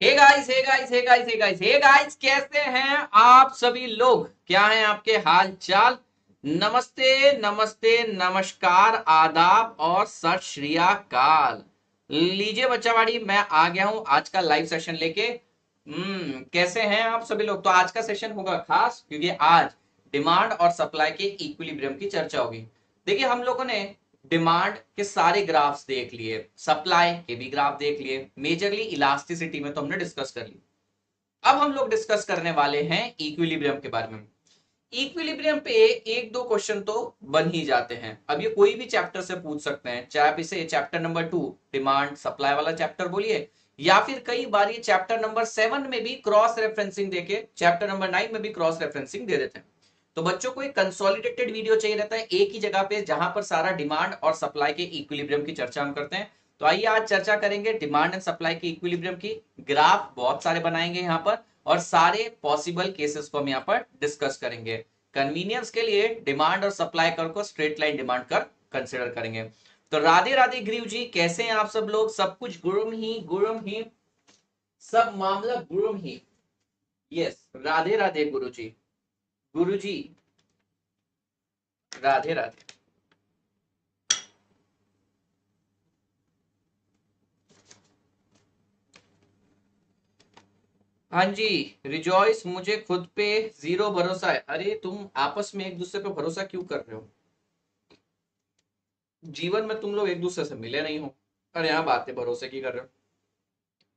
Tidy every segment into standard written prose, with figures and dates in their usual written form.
हे guys hey guys hey guys hey guys hey guys, कैसे हैं आप सभी लोग? क्या है आपके हाल चाल? नमस्ते नमस्ते नमस्कार आदाब और सत श्री अकाल। लीजिए बच्चावाड़ी, मैं आ गया हूं आज का लाइव सेशन लेके। कैसे हैं आप सभी लोग? तो आज का सेशन होगा खास, क्योंकि आज डिमांड और सप्लाई के इक्विलिब्रियम की चर्चा होगी। देखिए, हम लोगों ने डिमांड के सारे ग्राफ्स देख लिए, सप्लाई के भी ग्राफ देख लिए, मेजरली इलास्टिसिटी में तो हमने डिस्कस कर ली। अब हम लोग डिस्कस करने वाले हैं इक्विलिब्रियम के बारे में। इक्विलिब्रियम पे एक दो क्वेश्चन तो बन ही जाते हैं। अब ये कोई भी चैप्टर से पूछ सकते हैं, चाहे आप इसे चैप्टर नंबर 2 डिमांड सप्लाई वाला चैप्टर बोलिए, या फिर कई बार ये चैप्टर नंबर 7 में भी क्रॉस रेफरेंसिंग देके चैप्टर नंबर 9 में भी क्रॉस रेफरेंसिंग दे देते हैं। तो बच्चों को एक कंसोलिडेटेड वीडियो चाहिए रहता है एक ही जगह पे, जहां पर सारा डिमांड और सप्लाई के इक्विलिब्रियम की चर्चा हम करते हैं। तो आइए आज चर्चा करेंगे डिमांड एंड सप्लाई के इक्विलिब्रियम की। ग्राफ बहुत सारे बनाएंगे यहाँ पर, और सारे पॉसिबल केसेस को हम यहाँ पर डिस्कस करेंगे। कन्वीनियंस के लिए डिमांड और सप्लाई कर को स्ट्रेट लाइन डिमांड कर कंसिडर करेंगे। तो राधे राधे ग्रीव जी, कैसे हैं आप सब लोग? सब कुछ गुरुम ही, सब मामला गुरुम ही। यस, राधे राधे गुरु जी। गुरु जी, राधे राधे। हाँ जी, रिजॉइस, मुझे खुद पे जीरो भरोसा है। अरे तुम आपस में एक दूसरे पे भरोसा क्यों कर रहे हो? जीवन में तुम लोग एक दूसरे से मिले नहीं हो, और यहाँ बातें भरोसे की कर रहे हो।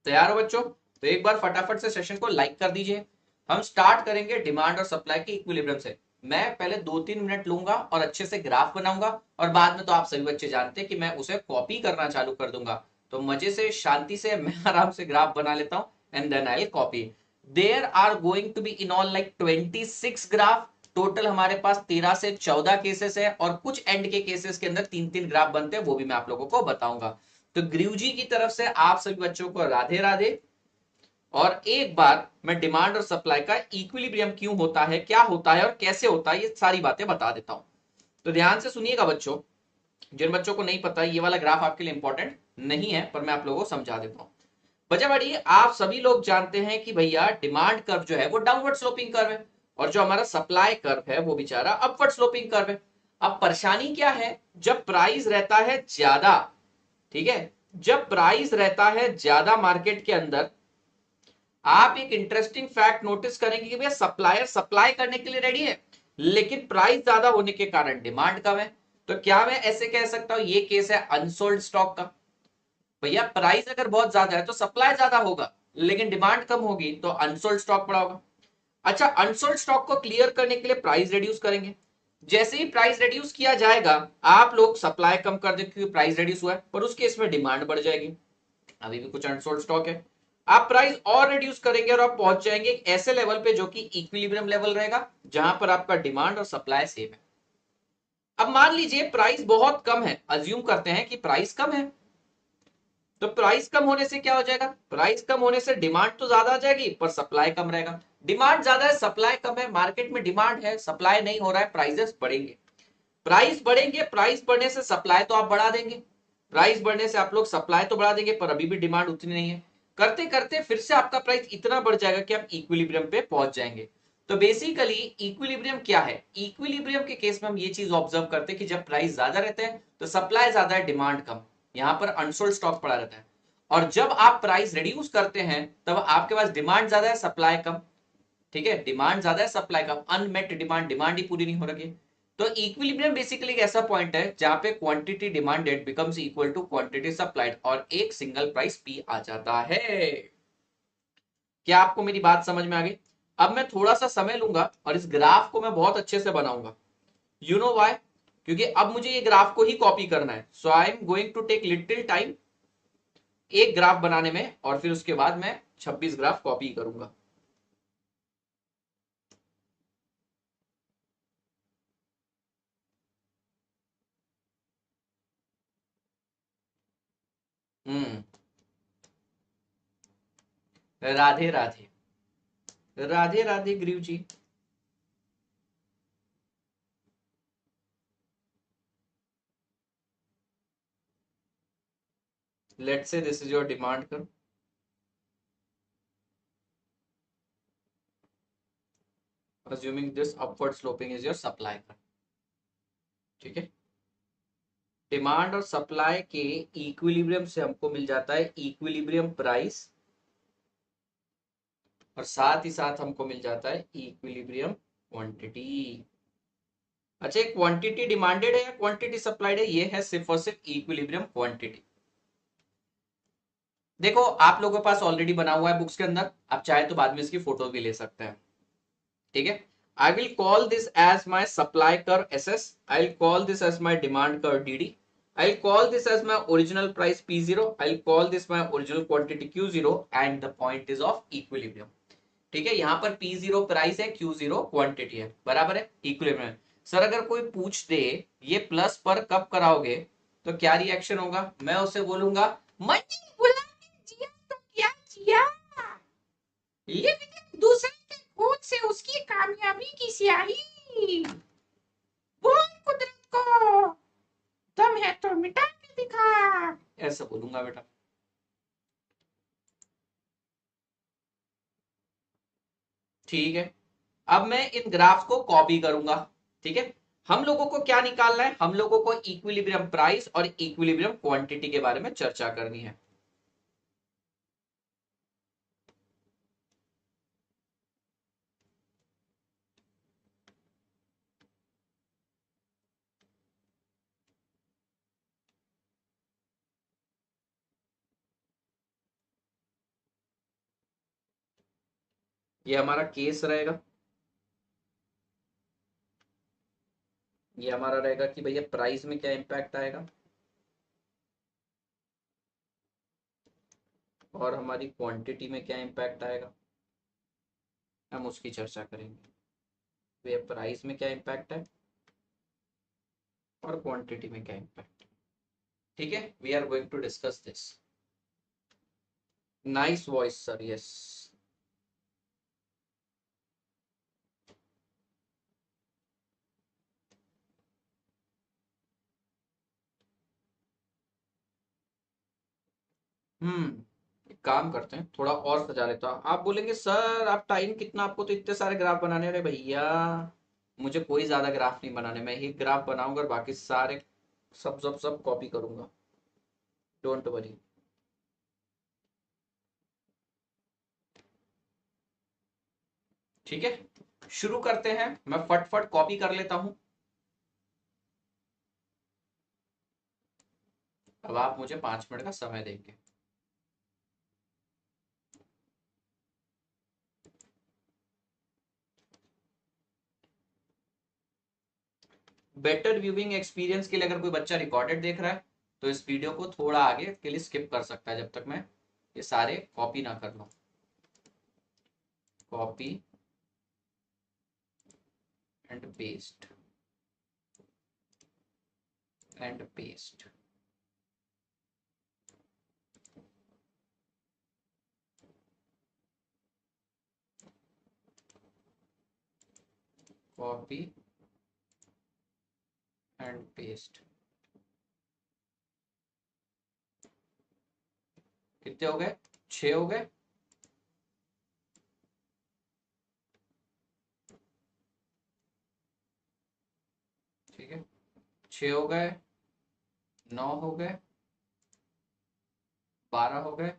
तैयार हो बच्चों? तो एक बार फटाफट से सेशन को लाइक कर दीजिए। हम स्टार्ट करेंगे डिमांड और सप्लाई के इक्विलिब्रियम से। मैं पहले 2-3 मिनट लूंगा और अच्छे से ग्राफ बनाऊंगा, और बाद में तो आप सभी बच्चे जानते हैं कि मैं उसे कॉपी करना चालू कर दूंगा। तो मजे से शांति से मैं आराम से ग्राफ बना लेता हूं, and then I copy. There are going to be in all like 26 graph. Total हमारे पास 13 से 14 केसेस है, और कुछ एंड के केसेस के अंदर 3-3 ग्राफ बनते हैं, वो भी मैं आप लोगों को बताऊंगा। तो ग्रीव जी की तरफ से आप सभी बच्चों को राधे राधे। और एक बार मैं डिमांड और सप्लाई का इक्विलिब्रियम क्यों होता है, क्या होता है और कैसे होता है, ये सारी बातें बता देता हूं। तो ध्यान से सुनिएगा बच्चों। जिन बच्चों को नहीं पता, ये वाला ग्राफ आपके लिए इंपॉर्टेंट नहीं है, पर मैं आप लोगों को समझा देता हूं। बच्चा बड़ी, आप सभी लोग जानते हैं कि भैया डिमांड कर्व जो है वो डाउनवर्ड स्लोपिंग कर्व है, और जो हमारा सप्लाई कर्व है वो बेचारा अपवर्ड स्लोपिंग कर्व है। अब परेशानी क्या है? जब प्राइस रहता है ज्यादा, ठीक है, जब प्राइस रहता है ज्यादा मार्केट के अंदर, आप एक इंटरेस्टिंग फैक्ट नोटिस करेंगे कि भैया सप्लायर सप्लाई करने के लिए रेडी है, लेकिन प्राइस ज्यादा होने के कारण डिमांड कम है। तो क्या मैं ऐसे कह सकता हूं ये केस है अनसोल्ड स्टॉक का? भैया प्राइस अगर बहुत ज्यादा है तो सप्लाई ज्यादा होगा, लेकिन डिमांड कम होगी तो अनसोल्ड स्टॉक पड़ा होगा। अच्छा, अनसोल्ड स्टॉक को क्लियर करने के लिए प्राइस रिड्यूस करेंगे। जैसे ही प्राइस रिड्यूस किया जाएगा, आप लोग सप्लाई कम कर देंगे क्योंकि प्राइस रिड्यूस हुआ है, पर उस केस में डिमांड बढ़ जाएगी। अभी भी कुछ अनसोल्ड स्टॉक है। आप प्राइस और रिड्यूस करेंगे और आप पहुंच जाएंगे एक ऐसे लेवल पे जो कि इक्विलिब्रियम लेवल रहेगा, जहां पर आपका डिमांड और सप्लाई सेम है। अब मान लीजिए प्राइस बहुत कम है, अज्यूम करते हैं कि प्राइस कम है। तो प्राइस कम होने से क्या हो जाएगा? प्राइस कम होने से डिमांड तो ज्यादा आ जाएगी, पर सप्लाई कम रहेगा। डिमांड ज्यादा है, सप्लाई कम है, मार्केट में डिमांड है, सप्लाई नहीं हो रहा है, प्राइसेस बढ़ेंगे। प्राइस बढ़ेंगे, प्राइस बढ़ने से सप्लाई तो आप बढ़ा देंगे, प्राइस बढ़ने से आप लोग सप्लाई तो बढ़ा देंगे, पर अभी भी डिमांड उतनी नहीं है। करते करते फिर से आपका प्राइस इतना बढ़ जाएगा कि आप इक्विलिब्रियम पे पहुंच जाएंगे। तो बेसिकली इक्विलिब्रियम क्या है? इक्विलिब्रियम के केस में हम ये चीज ऑब्जर्व करते हैं कि जब प्राइस ज्यादा रहते हैं तो सप्लाई ज्यादा है, डिमांड कम। यहां पर अनसोल्ड स्टॉक पड़ा रहता है। और जब आप प्राइस रिड्यूस करते हैं, तब आपके पास डिमांड ज्यादा है, सप्लाई कम। ठीक है, डिमांड ज्यादा है, सप्लाई कम, अनमेट डिमांड, डिमांड ही पूरी नहीं हो रही है। तो इक्विलिब्रियम बेसिकली एक ऐसा पॉइंट है जहां पे quantity demanded becomes equal to quantity supplied, और एक सिंगल प्राइस पी आ जाता है। क्या आपको मेरी बात समझ में आ गई? अब मैं थोड़ा सा समय लूंगा और इस ग्राफ को मैं बहुत अच्छे से बनाऊंगा। You know why? क्योंकि अब मुझे ये ग्राफ को ही कॉपी करना है, so I am going to take little time एक ग्राफ बनाने में, और फिर उसके बाद मैं 26 ग्राफ कॉपी करूंगा। हम्म। Radhe Radhe. Radhe Radhe Greev ji. Let's say this is your demand curve. assuming this upward sloping is your supply curve. ठीक है, डिमांड और सप्लाई के इक्विलिब्रियम से हमको मिल जाता है इक्विलिब्रियम प्राइस, और साथ ही साथ हमको मिल जाता है इक्विलिब्रियम क्वांटिटी। अच्छा, क्वांटिटी डिमांडेड है या क्वांटिटी सप्लाइड है? ये है सिर्फ और सिर्फ इक्विलिब्रियम क्वांटिटी। देखो आप लोगों के पास ऑलरेडी बना हुआ है बुक्स के अंदर, आप चाहे तो बाद में इसकी फोटो भी ले सकते हैं। ठीक है, I will call this as my supply curve SS, I will call this as my demand curve DD, I will call this as my original price P0, I will call this my original quantity Q0 and the point is of equilibrium. ठीक है, यहाँ पर P0 price है, Q0 quantity है, बराबर है equilibrium. Sir अगर कोई पूछ दे ये प्लस पर कब कराओगे, तो क्या रिएक्शन होगा? मैं उसे बोलूंगा मनी बुला जिया तो क्या जिया, ये दूसरे के खोज से उसकी कामयाबी की स्याही, बोल कुदरत को दम है तो मिटा के दिखा, ऐसा बोलूंगा बेटा। ठीक है, अब मैं इन ग्राफ को कॉपी करूंगा। ठीक है, हम लोगों को क्या निकालना है? हम लोगों को इक्विलिब्रियम प्राइस और इक्विलिब्रियम क्वांटिटी के बारे में चर्चा करनी है। ये हमारा केस रहेगा, ये हमारा रहेगा कि भैया प्राइस में क्या इंपैक्ट आएगा और हमारी क्वांटिटी में क्या इंपैक्ट आएगा, हम उसकी चर्चा करेंगे। भैया प्राइस में क्या इंपैक्ट है और क्वांटिटी में क्या इंपैक्ट। ठीक है, we are going to discuss this. Nice voice sir, yes. एक काम करते हैं, थोड़ा और सजा लेता हूँ। आप बोलेंगे सर आप टाइम कितना, आपको तो इतने सारे ग्राफ बनाने रहे। भैया मुझे कोई ज्यादा ग्राफ नहीं बनाने, मैं एक ग्राफ बनाऊंगा और बाकी सारे सब सब सब कॉपी करूंगा, डोंट वरी। ठीक है, शुरू करते हैं। मैं फटफट कॉपी कर लेता हूं, अब आप मुझे 5 मिनट का समय देंगे। बेटर व्यूइंग एक्सपीरियंस के लिए अगर कोई बच्चा रिकॉर्डेड देख रहा है तो इस वीडियो को थोड़ा आगे के लिए स्किप कर सकता है, जब तक मैं ये सारे कॉपी ना कर लूं। Copy and paste and paste. Copy and paste. कितने हो गए? 6 हो गए। ठीक है, 6 हो गए, 9 हो गए, 12 हो गए,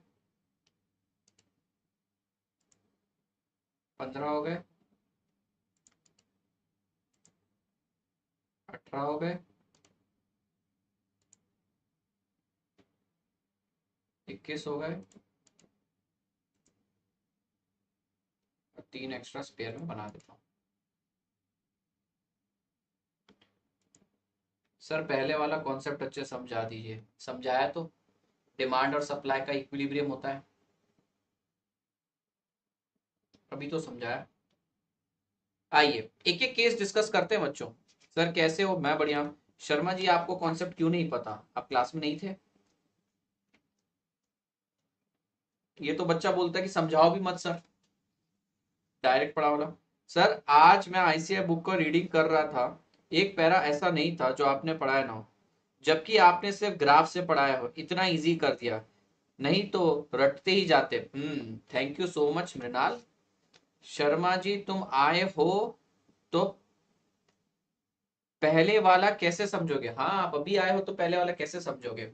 15 हो गए, 18 हो गए, 21 हो गए, और 3 एक्स्ट्रा स्पेयर में बना देता हूँ। सर पहले वाला कॉन्सेप्ट अच्छे समझा दीजिए। समझाया तो, डिमांड और सप्लाई का इक्विलिब्रियम होता है, अभी तो समझाया। आइए एक एक केस डिस्कस करते हैं बच्चों। सर कैसे हो? मैं बढ़िया। शर्मा जी आपको कॉन्सेप्ट क्यों नहीं पता, आप क्लास में नहीं थे? ये तो बच्चा बोलता है कि समझाओ भी मत सर, डायरेक्ट पढ़ाओ ना। सर आज मैं ICI बुक को रीडिंग कर रहा था, एक पैरा ऐसा नहीं था जो आपने पढ़ाया ना हो, जबकि आपने सिर्फ ग्राफ से पढ़ाया हो, इतना इजी कर दिया, नहीं तो रटते ही जाते। Thank you so much Mrinal. Sharma ji तुम आए हो तो पहले वाला कैसे समझोगे? हाँ, आप अभी आए हो तो पहले वाला कैसे समझोगे?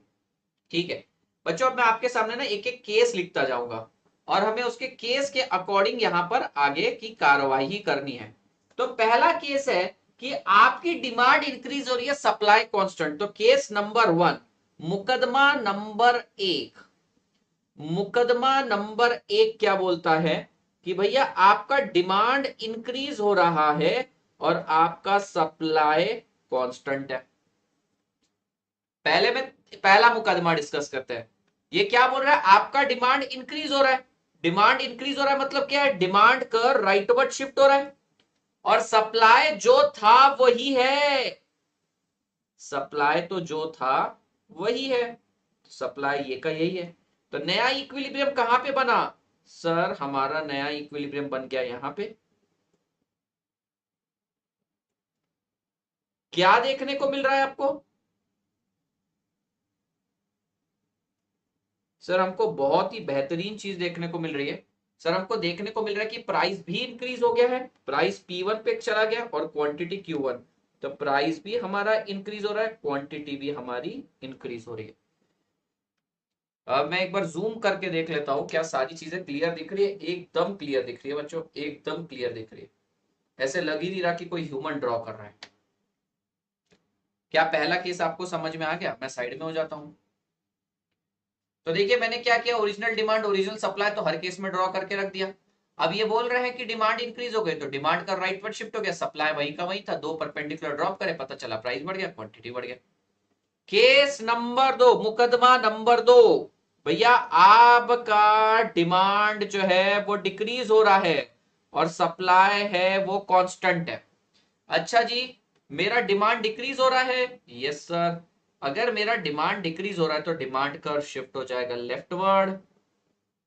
ठीक है बच्चों, अब मैं आपके सामने ना एक एक केस लिखता जाऊंगा और हमें उसके केस के अकॉर्डिंग यहां पर आगे की कार्रवाई करनी है। तो पहला केस है कि आपकी डिमांड इंक्रीज हो रही है, सप्लाई कांस्टेंट। तो केस नंबर 1, मुकदमा नंबर 1, मुकदमा नंबर 1 क्या बोलता है कि भैया आपका डिमांड इंक्रीज हो रहा है और आपका सप्लाई कांस्टेंट है। पहले में पहला मुकदमा डिस्कस करते हैं। ये क्या बोल रहा है? आपका डिमांड इंक्रीज हो रहा है। डिमांड इंक्रीज हो रहा है मतलब क्या है? डिमांड कर राइटवर्ड शिफ्ट हो रहा है और सप्लाई जो था वही है। सप्लाई तो जो था वही है, सप्लाई ये का यही है। तो नया इक्विलिब्रियम कहां पे बना? सर हमारा नया इक्विलिब्रियम बन गया यहां पे। क्या देखने को मिल रहा है आपको? सर हमको बहुत ही बेहतरीन चीज देखने को मिल रही है। सर हमको देखने को मिल रहा है कि प्राइस भी इंक्रीज हो गया है, प्राइस P1 पे चला गया और क्वांटिटी Q1। तो प्राइस भी हमारा इंक्रीज हो रहा है, क्वांटिटी भी हमारी इंक्रीज हो रही है। अब मैं एक बार जूम करके देख लेता हूं क्या सारी चीजें क्लियर दिख रही है। एकदम क्लियर दिख रही है बच्चों, एकदम क्लियर दिख रही है। ऐसे लग ही नहीं रहा कि कोई ह्यूमन ड्रॉ कर रहा है। क्या पहला केस आपको समझ में आ गया? मैं साइड में हो जाता हूं। तो देखिए मैंने क्या किया, ओरिजिनल डिमांड ओरिजिनल सप्लाई तो हर केस में ड्रॉ करके रख दिया। अब ये बोल रहे हैं कि डिमांड इंक्रीज हो गई तो डिमांड का राइटवर्ड शिफ्ट हो गया, सप्लाई वही का वही था, दो परपेंडिकुलर ड्रॉप करे, पता चला प्राइस बढ़ गया, क्वांटिटी बढ़ गया। केस नंबर 2, मुकदमा नंबर 2, भैया आपका डिमांड जो है वो डिक्रीज हो रहा है और सप्लाई है वो कांस्टेंट है। अच्छा जी, मेरा डिमांड डिक्रीज हो रहा है। यस सर, अगर मेरा डिमांड डिक्रीज हो रहा है तो डिमांड कर्व शिफ्ट हो जाएगा लेफ्टवर्ड।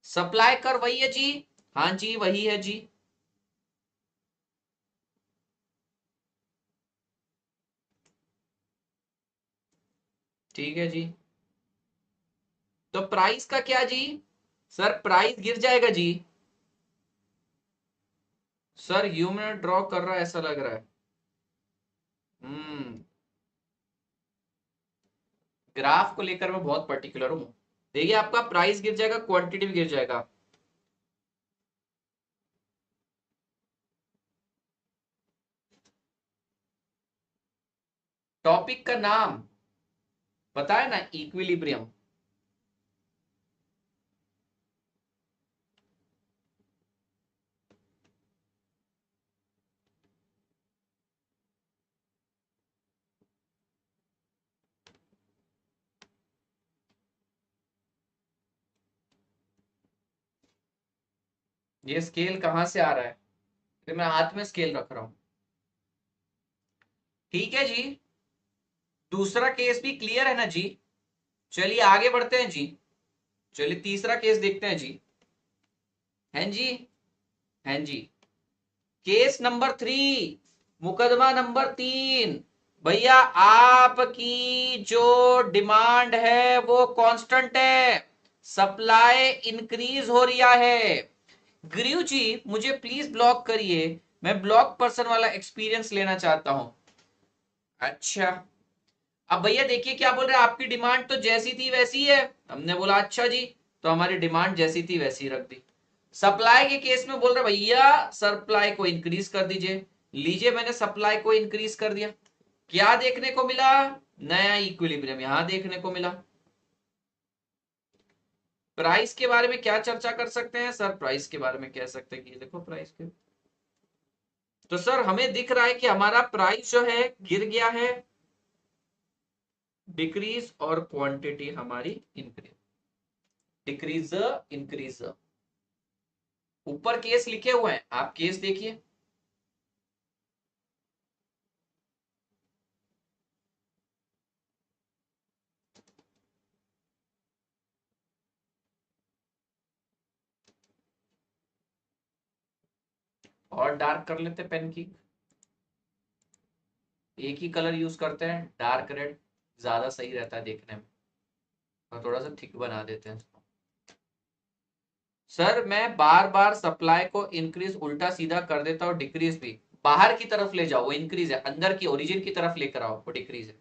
सप्लाई कर्व वही है जी। हाँ जी वही है जी। ठीक है जी। तो प्राइस का क्या जी? सर प्राइस गिर जाएगा जी। सर यू में ड्रॉ कर रहा है ऐसा लग रहा है। हम्म, ग्राफ को लेकर मैं बहुत पर्टिकुलर हूं। देखिए आपका प्राइस गिर जाएगा, क्वांटिटी भी गिर जाएगा। टॉपिक का नाम पता है ना, इक्विलिब्रियम। ये स्केल कहां से आ रहा है? फिर मैं हाथ में स्केल रख रहा हूं। ठीक है जी, दूसरा केस भी क्लियर है ना जी? चलिए आगे बढ़ते हैं जी। चलिए तीसरा केस देखते हैं जी। हैं जी? हैं जी? केस नंबर 3, मुकदमा नंबर 3, भैया आपकी जो डिमांड है वो कांस्टेंट है, सप्लाई इंक्रीज हो रहा है। गुरु जी मुझे प्लीज ब्लॉक करिए, मैं ब्लॉक पर्सन वाला एक्सपीरियंस लेना चाहता हूं। अच्छा, अब भैया देखिए क्या बोल रहे हैं, आपकी डिमांड तो जैसी थी वैसी है। हमने बोला अच्छा जी, तो हमारी डिमांड जैसी थी वैसी रख दी। सप्लाई के केस में बोल रहे भैया सप्लाई को इंक्रीज कर दीजिए। लीजिए मैंने सप्लाई को इंक्रीज कर दिया। क्या देखने को मिला? नया इक्विलिब्रियम यहां देखने को मिला। प्राइस के बारे में क्या चर्चा कर सकते हैं सर? प्राइस के बारे में कह सकते हैं कि देखो प्राइस के, तो सर हमें दिख रहा है कि हमारा प्राइस जो है गिर गया है, डिक्रीज, और क्वांटिटी हमारी इंक्रीज। डिक्रीज इंक्रीज, ऊपर केस लिखे हुए हैं, आप केस देखिए। और डार्क कर लेते पेन की, एक ही कलर यूज करते हैं, डार्क रेड ज्यादा सही रहता है देखने में। और थोड़ा सा थिक बना देते हैं इसको। सर मैं बार बार सप्लाई को इंक्रीज उल्टा सीधा कर देता हूँ, डिक्रीज भी बाहर की तरफ ले जाओ वो इंक्रीज है, अंदर की ओरिजिन की तरफ लेकर आओ वो डिक्रीज है।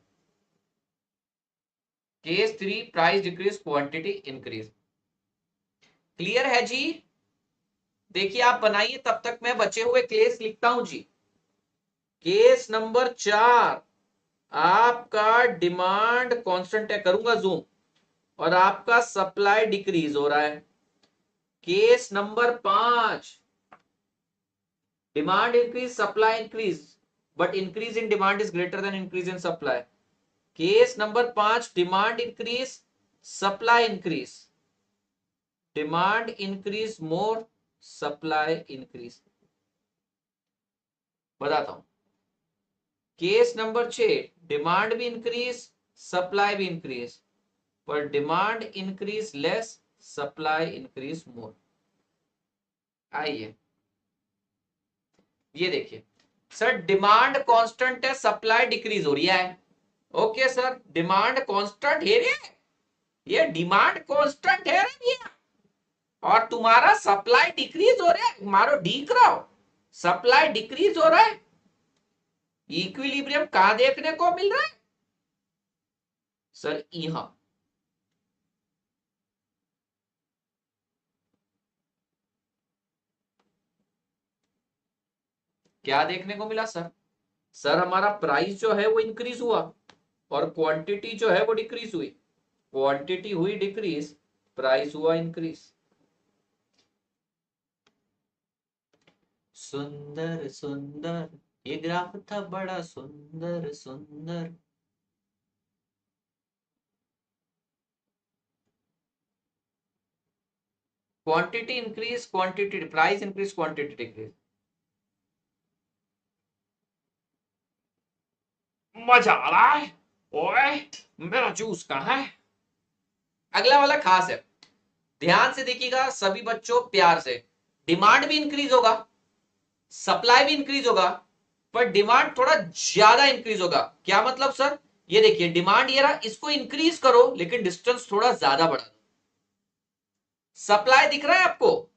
Case 3 price decrease quantity increase. Clear है जी? देखिए आप बनाइए, तब तक मैं बचे हुए केस लिखता हूं जी। केस नंबर 4, आपका डिमांड कांस्टेंट है, करूंगा जूम, और आपका सप्लाई डिक्रीज हो रहा है। Case number 5, demand increase supply increase, but increase in demand is greater than increase in supply. Case number 5, demand increase supply increase, demand increase more supply increase. बताता हूं। Case number 6, demand भी increase supply भी increase, पर demand increase less supply increase more. आइए ये देखिए sir, demand constant है, supply decrease हो रही है। ओके सर, डिमांड कांस्टेंट है रे, ये डिमांड कांस्टेंट है रे भैया, और तुम्हारा सप्लाई डिक्रीज हो रहा है, मारो डीक रहा हो, सप्लाई डिक्रीज हो रहा है। इक्विलिब्रियम कहां देखने को मिल रहा है सर? यहां। क्या देखने को मिला सर? सर हमारा प्राइस जो है वो इंक्रीज हुआ और क्वांटिटी जो है वो डिक्रीज हुई। क्वांटिटी हुई डिक्रीज, प्राइस हुआ इंक्रीज। सुंदर सुंदर ये ग्राफ था, बड़ा सुंदर सुंदर। Quantity increase, quantity price increase, quantity decrease. मजा आ रहा है। ओए मेरा जूस कहाँ है? अगला वाला खास है, ध्यान से देखिएगा सभी बच्चों, प्यार से। डिमांड भी इंक्रीज होगा, सप्लाई भी इंक्रीज होगा, पर डिमांड थोड़ा ज्यादा इंक्रीज होगा। क्या मतलब सर? ये देखिए डिमांड ये रहा, इसको इंक्रीज करो लेकिन डिस्टेंस थोड़ा ज्यादा बढ़ा दो। सप्लाई दिख रहा है आपको?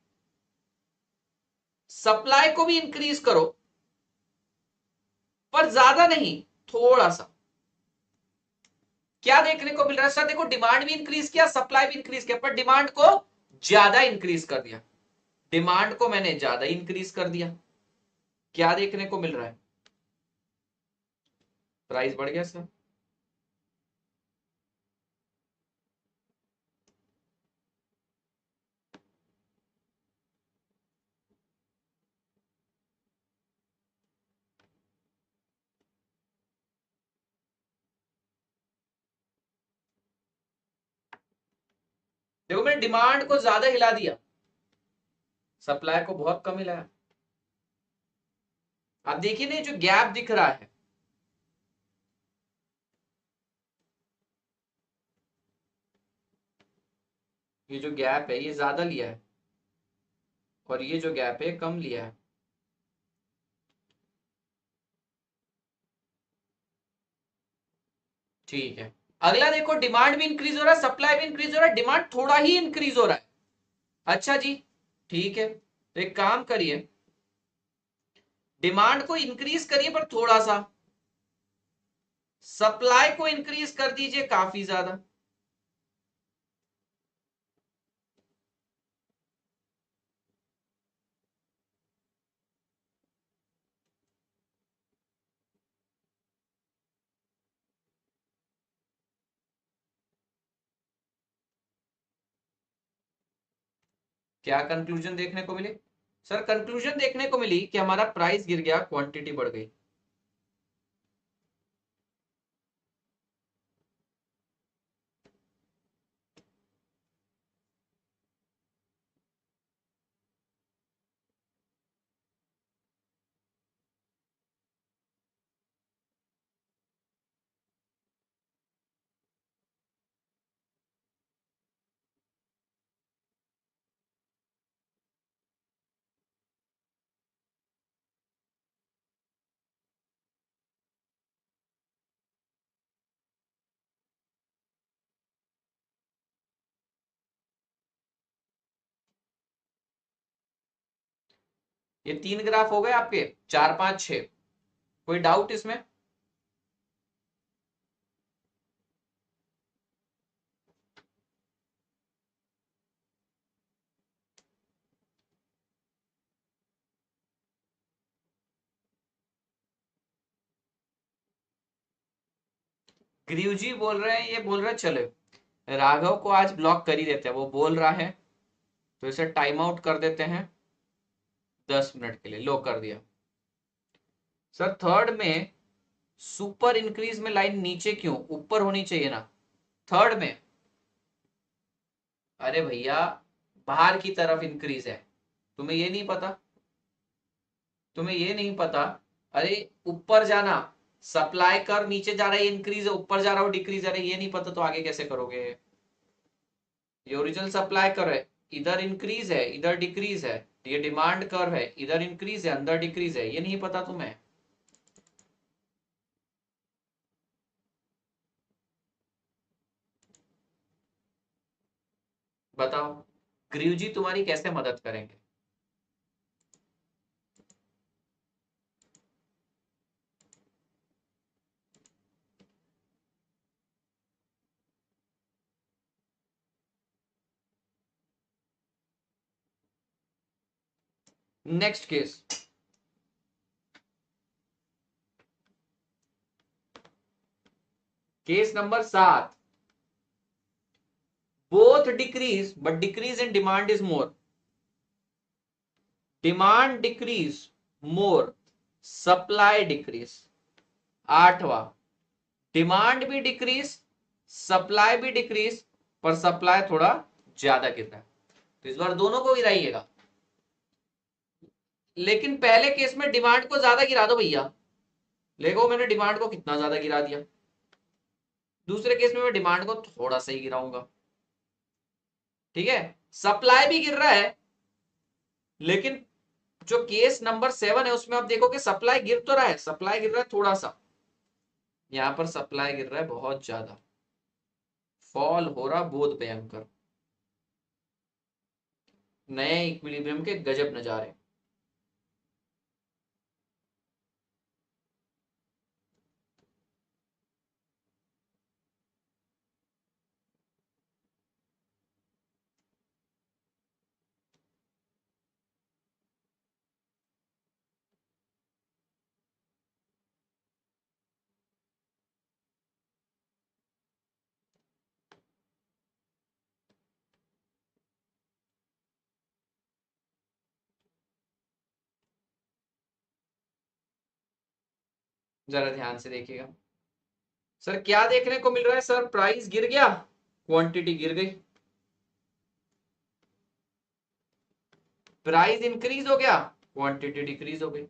सप्लाई को भी इंक्रीज करो पर ज्यादा नहीं, थोड़ा सा। क्या देखने को मिल रहा है सर? देखो डिमांड भी इंक्रीज किया, सप्लाई भी इंक्रीज किया, पर डिमांड को ज्यादा इंक्रीज कर दिया। डिमांड को मैंने ज्यादा इंक्रीज कर दिया। क्या देखने को मिल रहा है? प्राइस बढ़ गया सर। देखो मैंने डिमांड को ज्यादा हिला दिया, सप्लाई को बहुत कम हिलाया। अब देखिए ना जो गैप दिख रहा है, ये जो गैप है ये ज्यादा लिया है, और ये जो गैप है कम लिया है। ठीक है। अगला देखो, डिमांड भी इंक्रीज हो रहा है, सप्लाई भी इंक्रीज हो रहा है, डिमांड थोड़ा ही इंक्रीज हो रहा है। अच्छा जी, ठीक है, तो एक काम करिए, डिमांड को इंक्रीज करिए पर थोड़ा सा, सप्लाई को इंक्रीज कर दीजिए काफी ज्यादा। क्या कंक्लूजन देखने को मिली सर? कंक्लूजन देखने को मिली कि हमारा प्राइस गिर गया, क्वांटिटी बढ़ गई। ये 3 ग्राफ हो गए आपके, 4 5 6। कोई डाउट इसमें? ग्रीव जी बोल रहे हैं, ये बोल रहे हैं चले राघव को आज ब्लॉक कर ही देते हैं, वो बोल रहा है तो इसे टाइम आउट कर देते हैं 10 मिनट के लिए। लो कर दिया। सर थर्ड में सुपर इंक्रीज में लाइन नीचे क्यों, ऊपर होनी चाहिए ना थर्ड में। अरे भैया बाहर की तरफ इंक्रीज है, तुम्हें ये नहीं पता? तुम्हें ये नहीं पता? अरे ऊपर जाना, सप्लाई कर नीचे जा रहा है इंक्रीज है, ऊपर जा रहा हो डिक्रीज। अरे ये नहीं पता तो आगे कैसे करोगे? ये ओरिजिनल सप्लाई कर है, इधर इंक्रीज है इधर डिक्रीज है। ये डिमांड कर्व है, इधर इंक्रीज है अंदर डिक्रीज है, ये नहीं पता तुम्हें? बताओ ग्रीव जी तुम्हारी कैसे मदद करेंगे? Next case, case number 7। both decrease but decrease in demand is more, demand decrease more, supply decrease। 8वां, डिमांड भी डिक्रीज सप्लाई भी डिक्रीज, पर सप्लाई थोड़ा ज्यादा गिर रहा है, तो इस बार दोनों को गिराइएगा। लेकिन पहले केस में डिमांड को ज्यादा गिरा दो भैया, देखो मैंने डिमांड को कितना ज्यादा गिरा दिया। दूसरे केस में मैं डिमांड को थोड़ा सा ही गिराऊंगा, ठीक है। सप्लाई भी गिर रहा है, लेकिन जो केस नंबर 7 है उसमें आप देखो कि सप्लाई गिर तो रहा है, सप्लाई गिर रहा है थोड़ा सा, यहां पर सप्लाई गिर रहा है बहुत ज्यादा, फॉल हो रहा बहुत भयंकर। नए इक्विलिब्रियम के गजब नजारे। जरा ध्यान से देखिएगा। सर क्या देखने को मिल रहा है? सर प्राइस गिर गया, क्वांटिटी गिर गई। प्राइस इंक्रीज हो गया, क्वांटिटी डिक्रीज हो गई।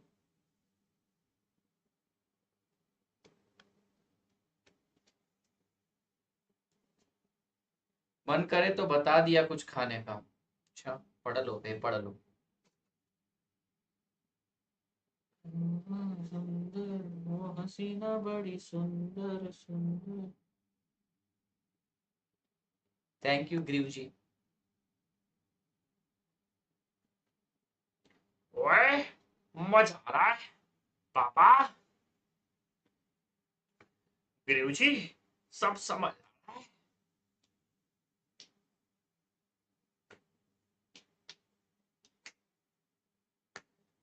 मन करे तो बता दिया कुछ खाने का। अच्छा पढ़ लो बे पढ़ लो। सुंदर वो हसीना बड़ी सुंदर सुंदर। थैंक यू ग्रीव जी। ओए मजा आ रहा है पापा। ग्रीव जी सब समझ आ रहा है।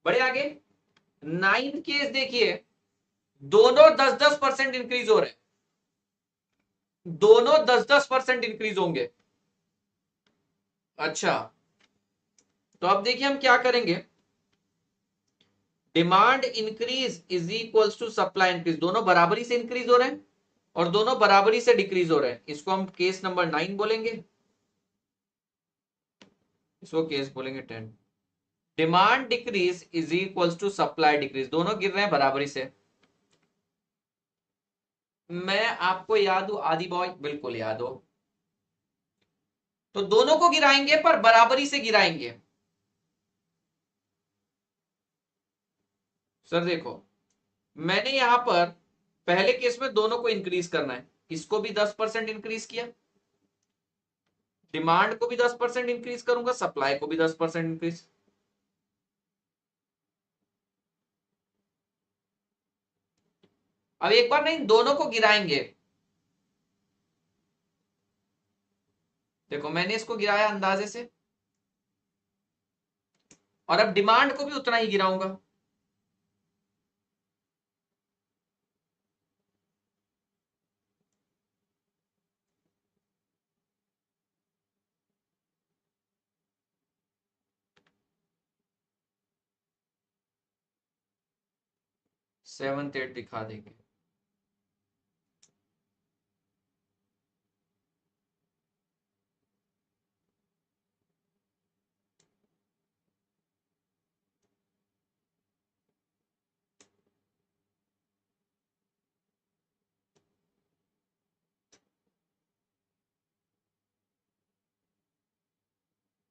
बढ़े आगे। 9th केस देखिए, दोनों 10-10% इंक्रीज हो रहे हैं, दोनों 10-10% इंक्रीज होंगे। अच्छा तो अब देखिए हम क्या करेंगे। Demand increase is equals to supply increase, दोनों बराबरी से इंक्रीज हो रहे हैं और दोनों बराबरी से डिक्रीज हो रहे हैं। इसको हम केस नंबर 9 बोलेंगे, इसको केस बोलेंगे 10। Demand decrease is equals to supply decrease, दोनों गिर रहे हैं बराबरी से। मैं आपको याद हूं आदि बॉय, बिल्कुल याद हो। तो दोनों को गिराएंगे पर बराबरी से गिराएंगे। सर देखो मैंने यहां पर पहले केस में दोनों को इंक्रीज करना है, इसको भी 10% इंक्रीज किया, डिमांड को भी 10% इंक्रीज करूंगा, सप्लाई को भी 10% इंक्रीज। अब एक बार नहीं, दोनों को गिराएंगे। देखो मैंने इसको गिराया अंदाजे से, और अब डिमांड को भी उतना ही गिराऊंगा। सेवंथ एट दिखा देंगे।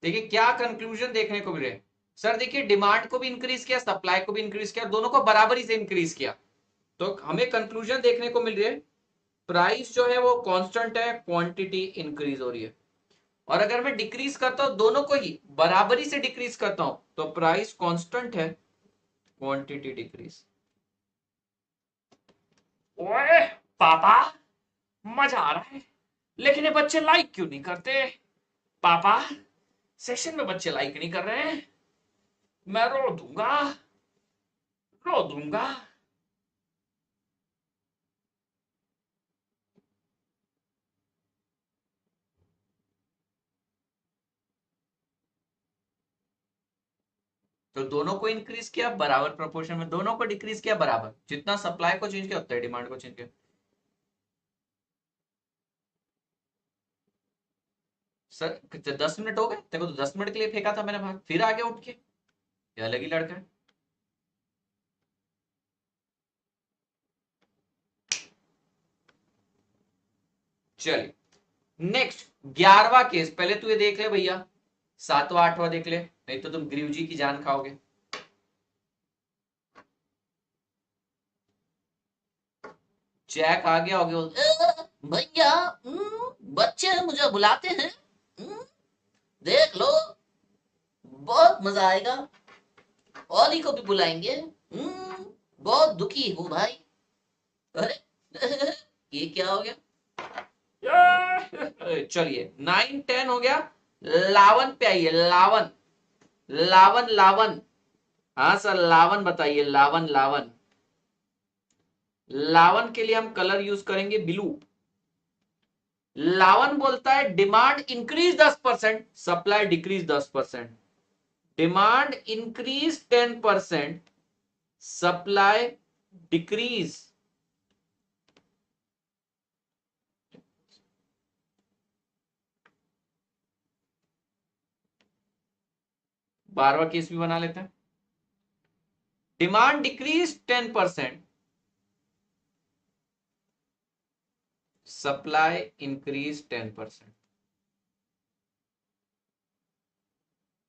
देखिए क्या कंक्लूजन देखने को मिले सर। देखिए डिमांड को भी इंक्रीज किया, सप्लाई को भी इंक्रीज किया, दोनों को बराबरी से इंक्रीज किया। तो हमें कंक्लूजन देखने को मिल रही है, प्राइस जो है वो कांस्टेंट है, क्वांटिटी इंक्रीज हो रही है। और अगर मैं डिक्रीज करता हूं, दोनों को ही बराबरी से डिक्रीज करता हूं, तो प्राइस कांस्टेंट है, क्वांटिटी डिक्रीज। ओए पापा, मजा आ रहा है, लेकिन ये बच्चे लाइक क्यों नहीं करते? पापा, सेशन में बच्चे लाइक नहीं कर रहे हैं, मैं रो दूंगा, रो दूंगा। तो दोनों को इंक्रीज किया बराबर प्रोपोर्शन में, दोनों को डिक्रीज किया बराबर, जितना सप्लाई को चेंज किया उतना डिमांड को चेंज किया। सर 10 मिनट हो गए, तेरे को तो 10 मिनट के लिए फेंका था मैंने बाहर, फिर आ गया उठ के, ये अलग ही लड़का है। चलिए नेक्स्ट 11वां केस, पहले तू ये देख ले भैया, 7वां 8वां देख ले, नहीं तो तुम ग्रीव जी की जान खाओगे। जैक आ गया होगा, भैया बच्चे मुझे बुलाते हैं, देख लो, बहुत मजा आएगा, ओली को भी बुलाएंगे, बहुत दुखी हूँ भाई। अरे ये क्या हो गया? चलिए 9 10 हो गया, लावन पे आइए, लावन लावन लावन। हाँ सर लावन बताइए, लावन लावन। लावन के लिए हम कलर यूज करेंगे ब्लू। लावन बोलता है demand increase 10%, supply decrease 10%। Demand increase 10%, supply decrease. 12वां केस भी बना लेते हैं। Demand decrease 10%, supply increase 10%।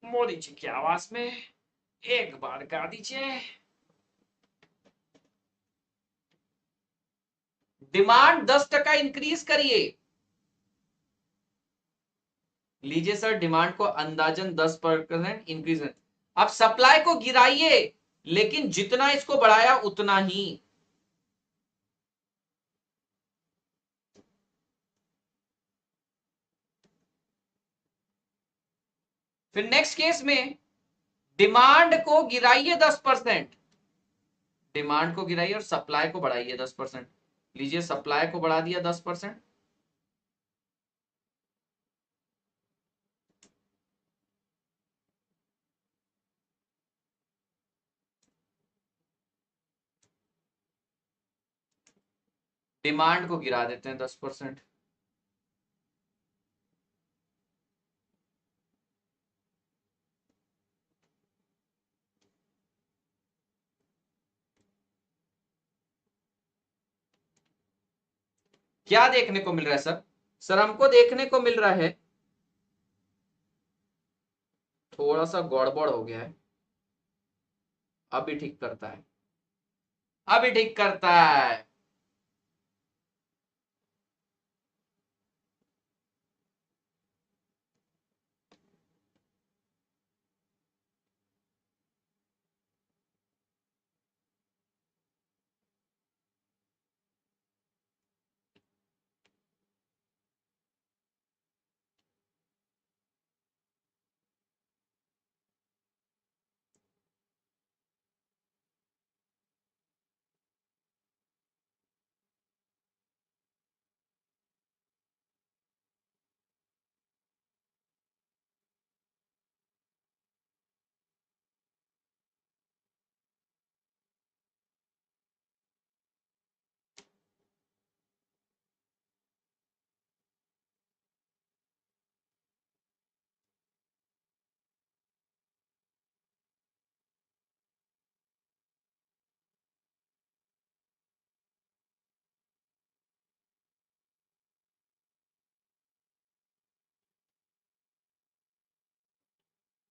Modi ji की आवाज में एक बार गा दीजिए। डिमांड 10% इंक्रीज करिए। लीजिए सर, डिमांड को अंदाजन 10% इंक्रीज है। अब सप्लाई को गिराइए, लेकिन जितना इसको बढ़ाया उतना ही। फिर नेक्स्ट केस में डिमांड को गिराइए 10%, डिमांड को गिराइए और सप्लाई को बढ़ाइए 10%। लीजिए सप्लाई को बढ़ा दिया 10%, डिमांड को गिरा देते हैं 10%। क्या देखने को मिल रहा है सर? सर हमको देखने को मिल रहा है थोड़ा सा गड़बड़ हो गया है, अभी ठीक करता है, अभी ठीक करता है।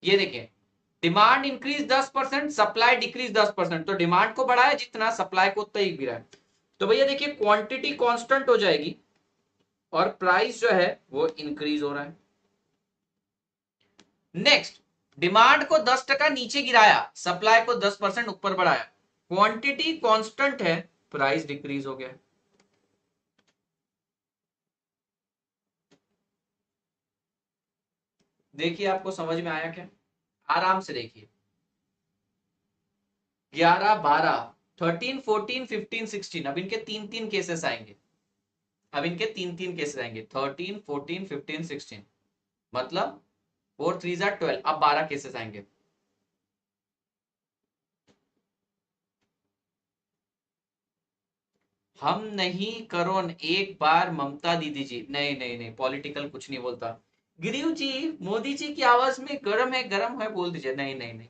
ये देखें, डिमांड इंक्रीज 10%, सप्लाई डिक्रीज 10%, तो डिमांड को बढ़ाया जितना, सप्लाई को उतना ही गिरा है। तो भैया देखिए क्वांटिटी कांस्टेंट हो जाएगी और प्राइस जो है वो इंक्रीज हो रहा है। नेक्स्ट, डिमांड को 10% नीचे गिराया, सप्लाई को 10% ऊपर बढ़ाया, क्वांटिटी कांस्टेंट है, प्राइस डिक्रीज हो गया। देखिए आपको समझ में आया क्या? आराम से देखिए, 11, 12, 13, 14, 15, 16, अब इनके तीन तीन केसेस आएंगे। अब इनके तीन तीन केसेस आएंगे, 13, 14, 15, 16, मतलब 4 3 12, अब 12 केसेस आएंगे। हम नहीं करोन एक बार ममता दीदी जी, नहीं नहीं नहीं, पॉलिटिकल कुछ नहीं बोलता। गिरीव जी, मोदी जी की आवाज में गरम है बोल दीजिए। नहीं नहीं नहीं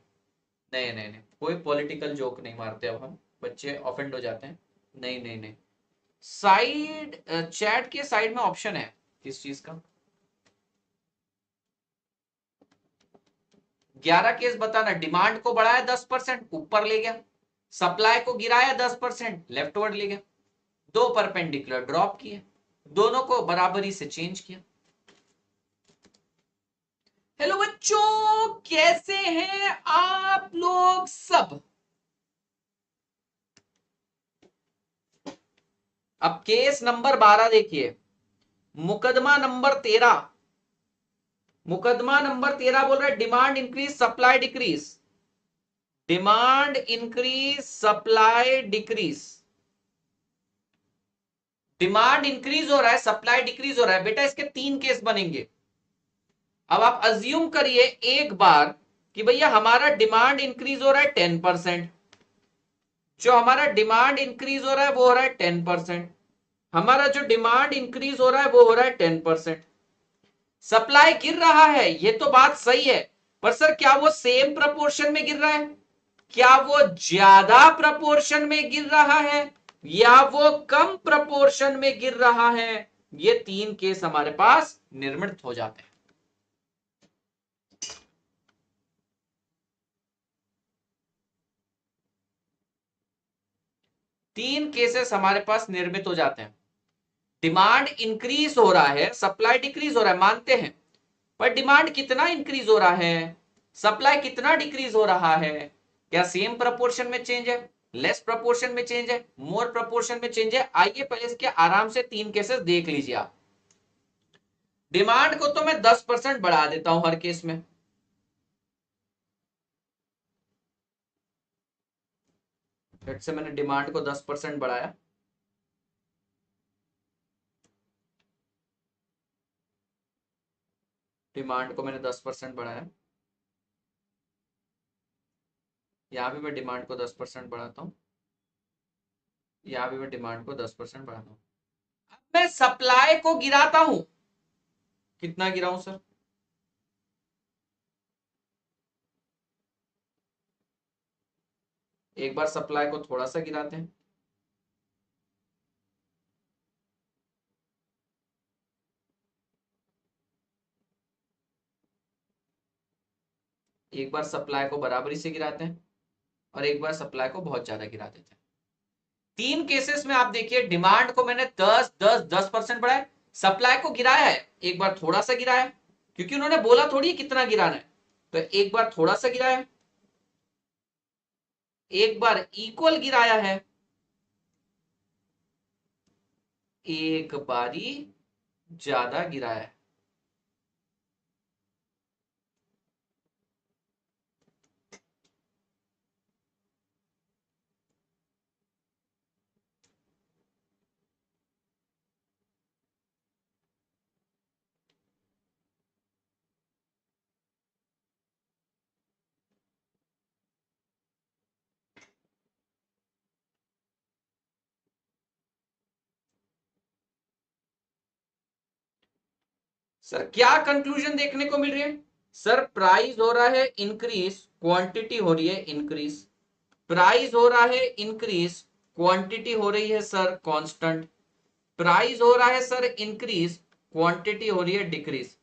नहीं नहीं नहीं, कोई पॉलिटिकल जोक नहीं मारते अब हम, बच्चे ऑफेंड हो जाते हैं। नहीं नहीं नहीं, साइड चैट के साइड में ऑप्शन है किस चीज का? 11 केस बताना, डिमांड को बढ़ाया 10% ऊपर ले गया, सप्लाई को गिराया 10% लेफ्टवर्ड ले गया, दो परपेंडिकुलर ड्रॉप किए, दोनों को बराबरी से चेंज किया। हेलो बच्चों, कैसे हैं आप लोग सब? अब केस नंबर 12 देखिए, मुकदमा नंबर 13, मुकदमा नंबर 13 बोल रहा है demand increase supply decrease, demand increase supply decrease, demand increase हो रहा है, सप्लाई डिक्रीज हो रहा है। बेटा इसके तीन केस बनेंगे। अब आप अज्यूम करिए एक बार कि भैया हमारा डिमांड इंक्रीज हो रहा है 10%, जो हमारा डिमांड इंक्रीज हो रहा है वो हो रहा है 10%, हमारा जो डिमांड इंक्रीज हो रहा है वो हो रहा है 10%, सप्लाई गिर रहा है, ये तो बात सही है, पर सर क्या वो सेम प्रपोर्शन में गिर रहा है, क्या वो ज्यादा प्रपोर्शन में गिर रहा है, या वो कम प्रपोर्शन में गिर रहा है? ये तीन केस हमारे पास निर्मित हो जाते हैं। तीन केसेस हमारे पास निर्मित हो जाते हैं। डिमांड इंक्रीज हो रहा है, सप्लाई डिक्रीज हो रहा है, मानते हैं, पर डिमांड कितना इंक्रीज हो रहा है, सप्लाई कितना डिक्रीज हो रहा है? क्या सेम प्रपोर्शन में चेंज है, लेस प्रपोर्शन में चेंज है, मोर प्रपोर्शन में चेंज है? आइए पहले इसके आराम से तीन केसेस देख लीजिए आप। डिमांड को तो मैं 10% बढ़ा देता हूं हर केस में, फिर से मैंने डिमांड को 10% बढ़ाया, डिमांड को मैंने 10% बढ़ाया, यहां भी मैं डिमांड को 10% बढ़ाता हूं, यहां भी मैं डिमांड को 10% बढ़ाता हूं। अब मैं सप्लाई को गिराता हूं, कितना गिराऊं सर? एक बार सप्लाई को थोड़ा सा गिराते हैं, एक बार सप्लाई को बराबरी से गिराते हैं, और एक बार सप्लाई को बहुत ज्यादा गिरा देते हैं। तीन केसेस में आप देखिए, डिमांड को मैंने 10% बढ़ाया, सप्लाई को गिराया है, एक बार थोड़ा सा गिराया, क्योंकि उन्होंने बोला थोड़ी कितना गिराना है, तो एक बार थोड़ा सा गिराया, एक बार इक्वल गिराया है, एक बारी ज्यादा गिराया है। सर क्या कंक्लूजन देखने को मिल रही है? सर प्राइस हो रहा है इंक्रीज, क्वांटिटी हो रही है इंक्रीज, प्राइस हो रहा है इंक्रीज, क्वांटिटी हो रही है सर कांस्टेंट, प्राइस हो रहा है सर इंक्रीज, क्वांटिटी हो रही है डिक्रीज।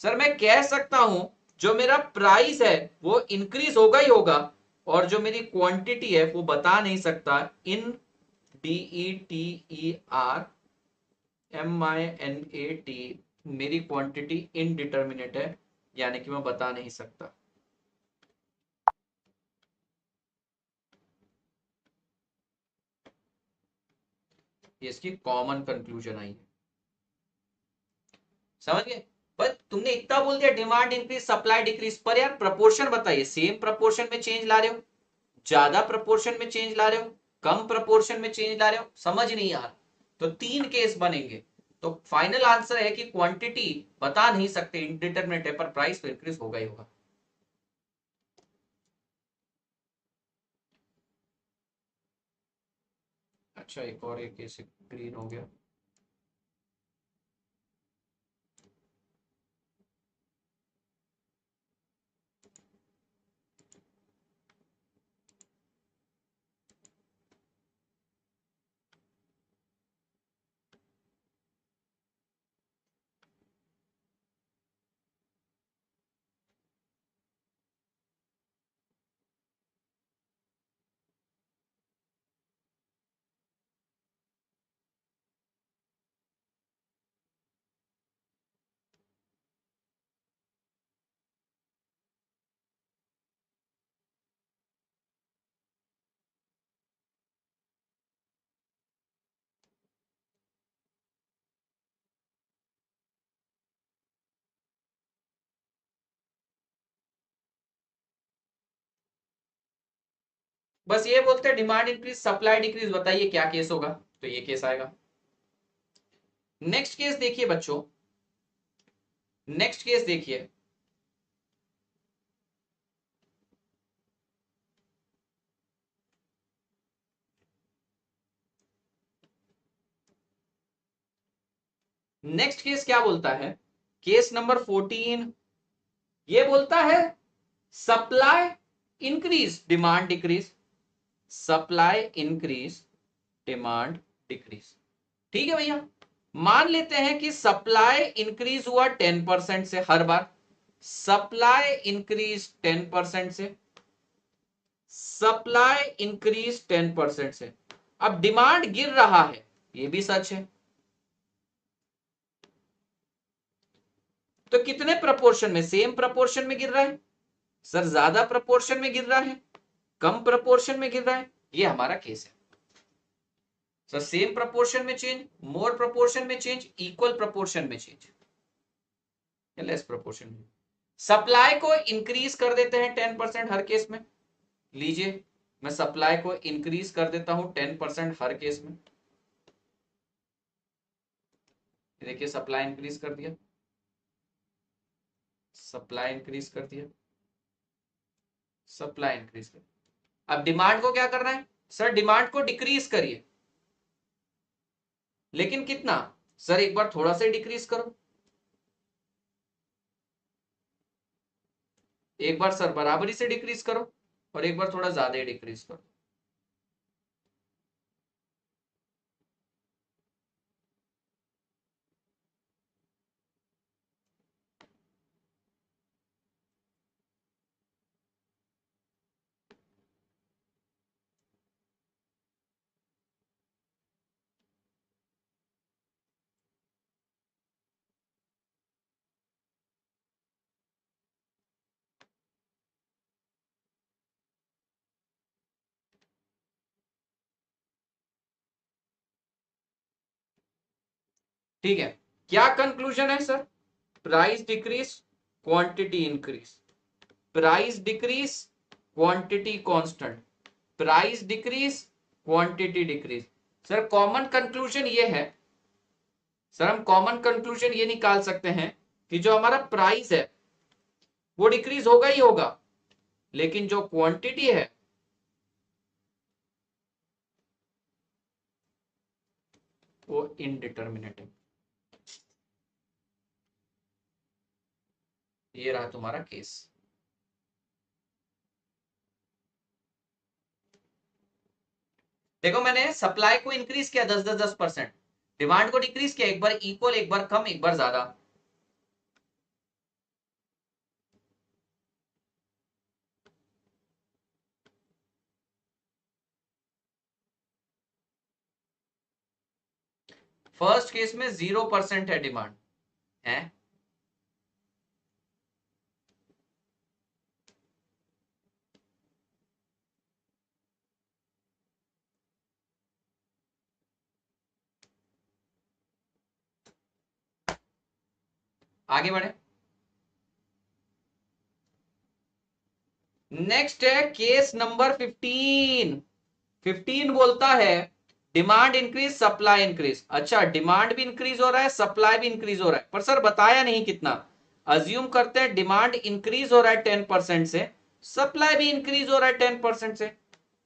सर मैं कह सकता हूं जो मेरा प्राइस है वो इंक्रीज होगा ही होगा, और जो मेरी क्वांटिटी है वो बता नहीं सकता। इन DETERMINAT, मेरी क्वांटिटी इनडिटर्मिनेट है, यानी कि मैं बता नहीं सकता। ये इसकी कॉमन कंक्लूजन आई है, समझ गए। पर तुमने इतना बोल दिया डिमांड इंक्रीज सप्लाई डिक्रीज, पर यार प्रपोर्शन बताइए, सेम प्रपोर्शन में चेंज ला रहे हो, ज्यादा प्रपोर्शन में चेंज ला रहे हो, कम प्रपोर्शन में चेंज ला रहे हो, समझ नहीं आ रहा। तो तीन केस बनेंगे। तो फाइनल आंसर है कि क्वांटिटी बता नहीं सकते, इनडिटरमिनेट है, पर प्राइस तो इंक्रीज होगा ही होगा। अच्छा, एक और एक केस ग्रीन हो गया। बस ये बोलते हैं डिमांड इंक्रीज सप्लाई डिक्रीज, बताइए क्या केस होगा, तो ये केस आएगा। नेक्स्ट केस देखिए बच्चों, नेक्स्ट केस देखिए। नेक्स्ट केस क्या बोलता है, केस नंबर 14, ये बोलता है supply increase demand decrease, supply increase demand decrease. ठीक है भैया, मान लेते हैं कि सप्लाई इंक्रीज हुआ 10% से, हर बार सप्लाई इंक्रीज 10% से, सप्लाई इंक्रीज 10% से। अब डिमांड गिर रहा है, ये भी सच है। तो कितने प्रपोर्शन में, सेम प्रपोर्शन में गिर रहा है सर, ज्यादा प्रपोर्शन में गिर रहा है, कम प्रपोर्शन में गिर रहा है, ये हमारा केस है सर। सेम प्रपोर्शन में चेंज, मोर प्रपोर्शन में चेंज, इक्वल प्रपोर्शन में चेंज, या लेस प्रपोर्शन में। सप्लाई को इंक्रीज कर देते हैं 10% हर केस में। लीजिए, मैं सप्लाई को इंक्रीज कर देता हूं 10% हर केस में। देखिए सप्लाई इंक्रीज कर दिया, सप्लाई इंक्रीज कर दिया, सप्लाई इंक्रीज कर दिया। अब डिमांड को क्या करना है सर, डिमांड को डिक्रीज करिए, लेकिन कितना सर, एक बार थोड़ा सा डिक्रीज करो, एक बार सर बराबरी से डिक्रीज करो, और एक बार थोड़ा ज्यादा ही डिक्रीज करो। ठीक है, क्या कंक्लूजन है sir, price decrease quantity increase, price decrease quantity constant, price decrease quantity decrease. Sir common conclusion ये है, सर हम कॉमन कंक्लूजन ये निकाल सकते हैं कि जो हमारा प्राइस है वो डिक्रीज होगा ही होगा, लेकिन जो क्वांटिटी है वो इनडिटर्मिनेट है। ये रहा तुम्हारा केस। देखो मैंने सप्लाई को इंक्रीज किया 10-10-10%, डिमांड को डिक्रीज किया, एक बार इक्वल, एक बार कम, एक बार ज्यादा। फर्स्ट केस में 0% है डिमांड है। आगे बढ़े। नेक्स्ट है केस नंबर 15। 15 बोलता है डिमांड इंक्रीज सप्लाई इंक्रीज। अच्छा, डिमांड भी इंक्रीज हो रहा है, सप्लाई भी इंक्रीज हो रहा है, पर सर बताया नहीं कितना। अज्यूम करते हैं डिमांड इंक्रीज हो रहा है 10% से, सप्लाई भी इंक्रीज हो रहा है 10% से।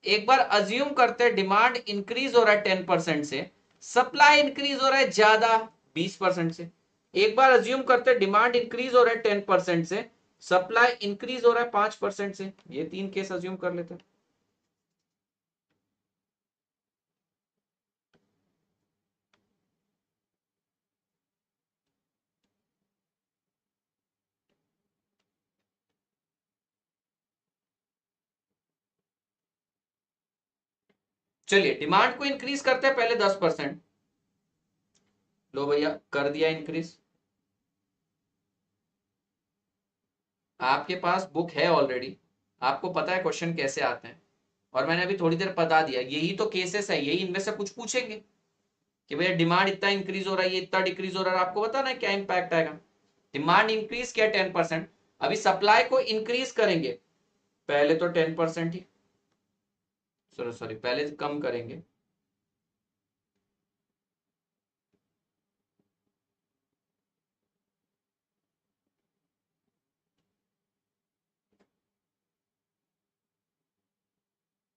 एक बार अज्यूम करते हैं डिमांड इंक्रीज हो रहा है 10% से, सप्लाई इंक्रीज हो रहा है ज्यादा 20% से। एक बार अज्यूम करते हैं डिमांड इंक्रीज हो रहा है 10% से, सप्लाई इंक्रीज हो रहा है 5% से। ये तीन केस अज्यूम कर लेते हैं। चलिए डिमांड को इंक्रीज करते हैं पहले 10%। लो भैया कर दिया इंक्रीज। आपके पास बुक है ऑलरेडी, आपको पता है क्वेश्चन कैसे आते हैं, और मैंने अभी थोड़ी देर बता दिया यही तो केसेस है, यही इनमें से कुछ पूछेंगे कि भैया डिमांड इतना इंक्रीज हो रहा है, ये इतना डिक्रीज हो रहा है, आपको बताना है क्या इंपैक्ट आएगा। डिमांड इंक्रीज किया 10%, अभी सप्लाई को इंक्रीज करेंगे, पहले तो 10% ही, सॉरी सॉरी पहले कम करेंगे।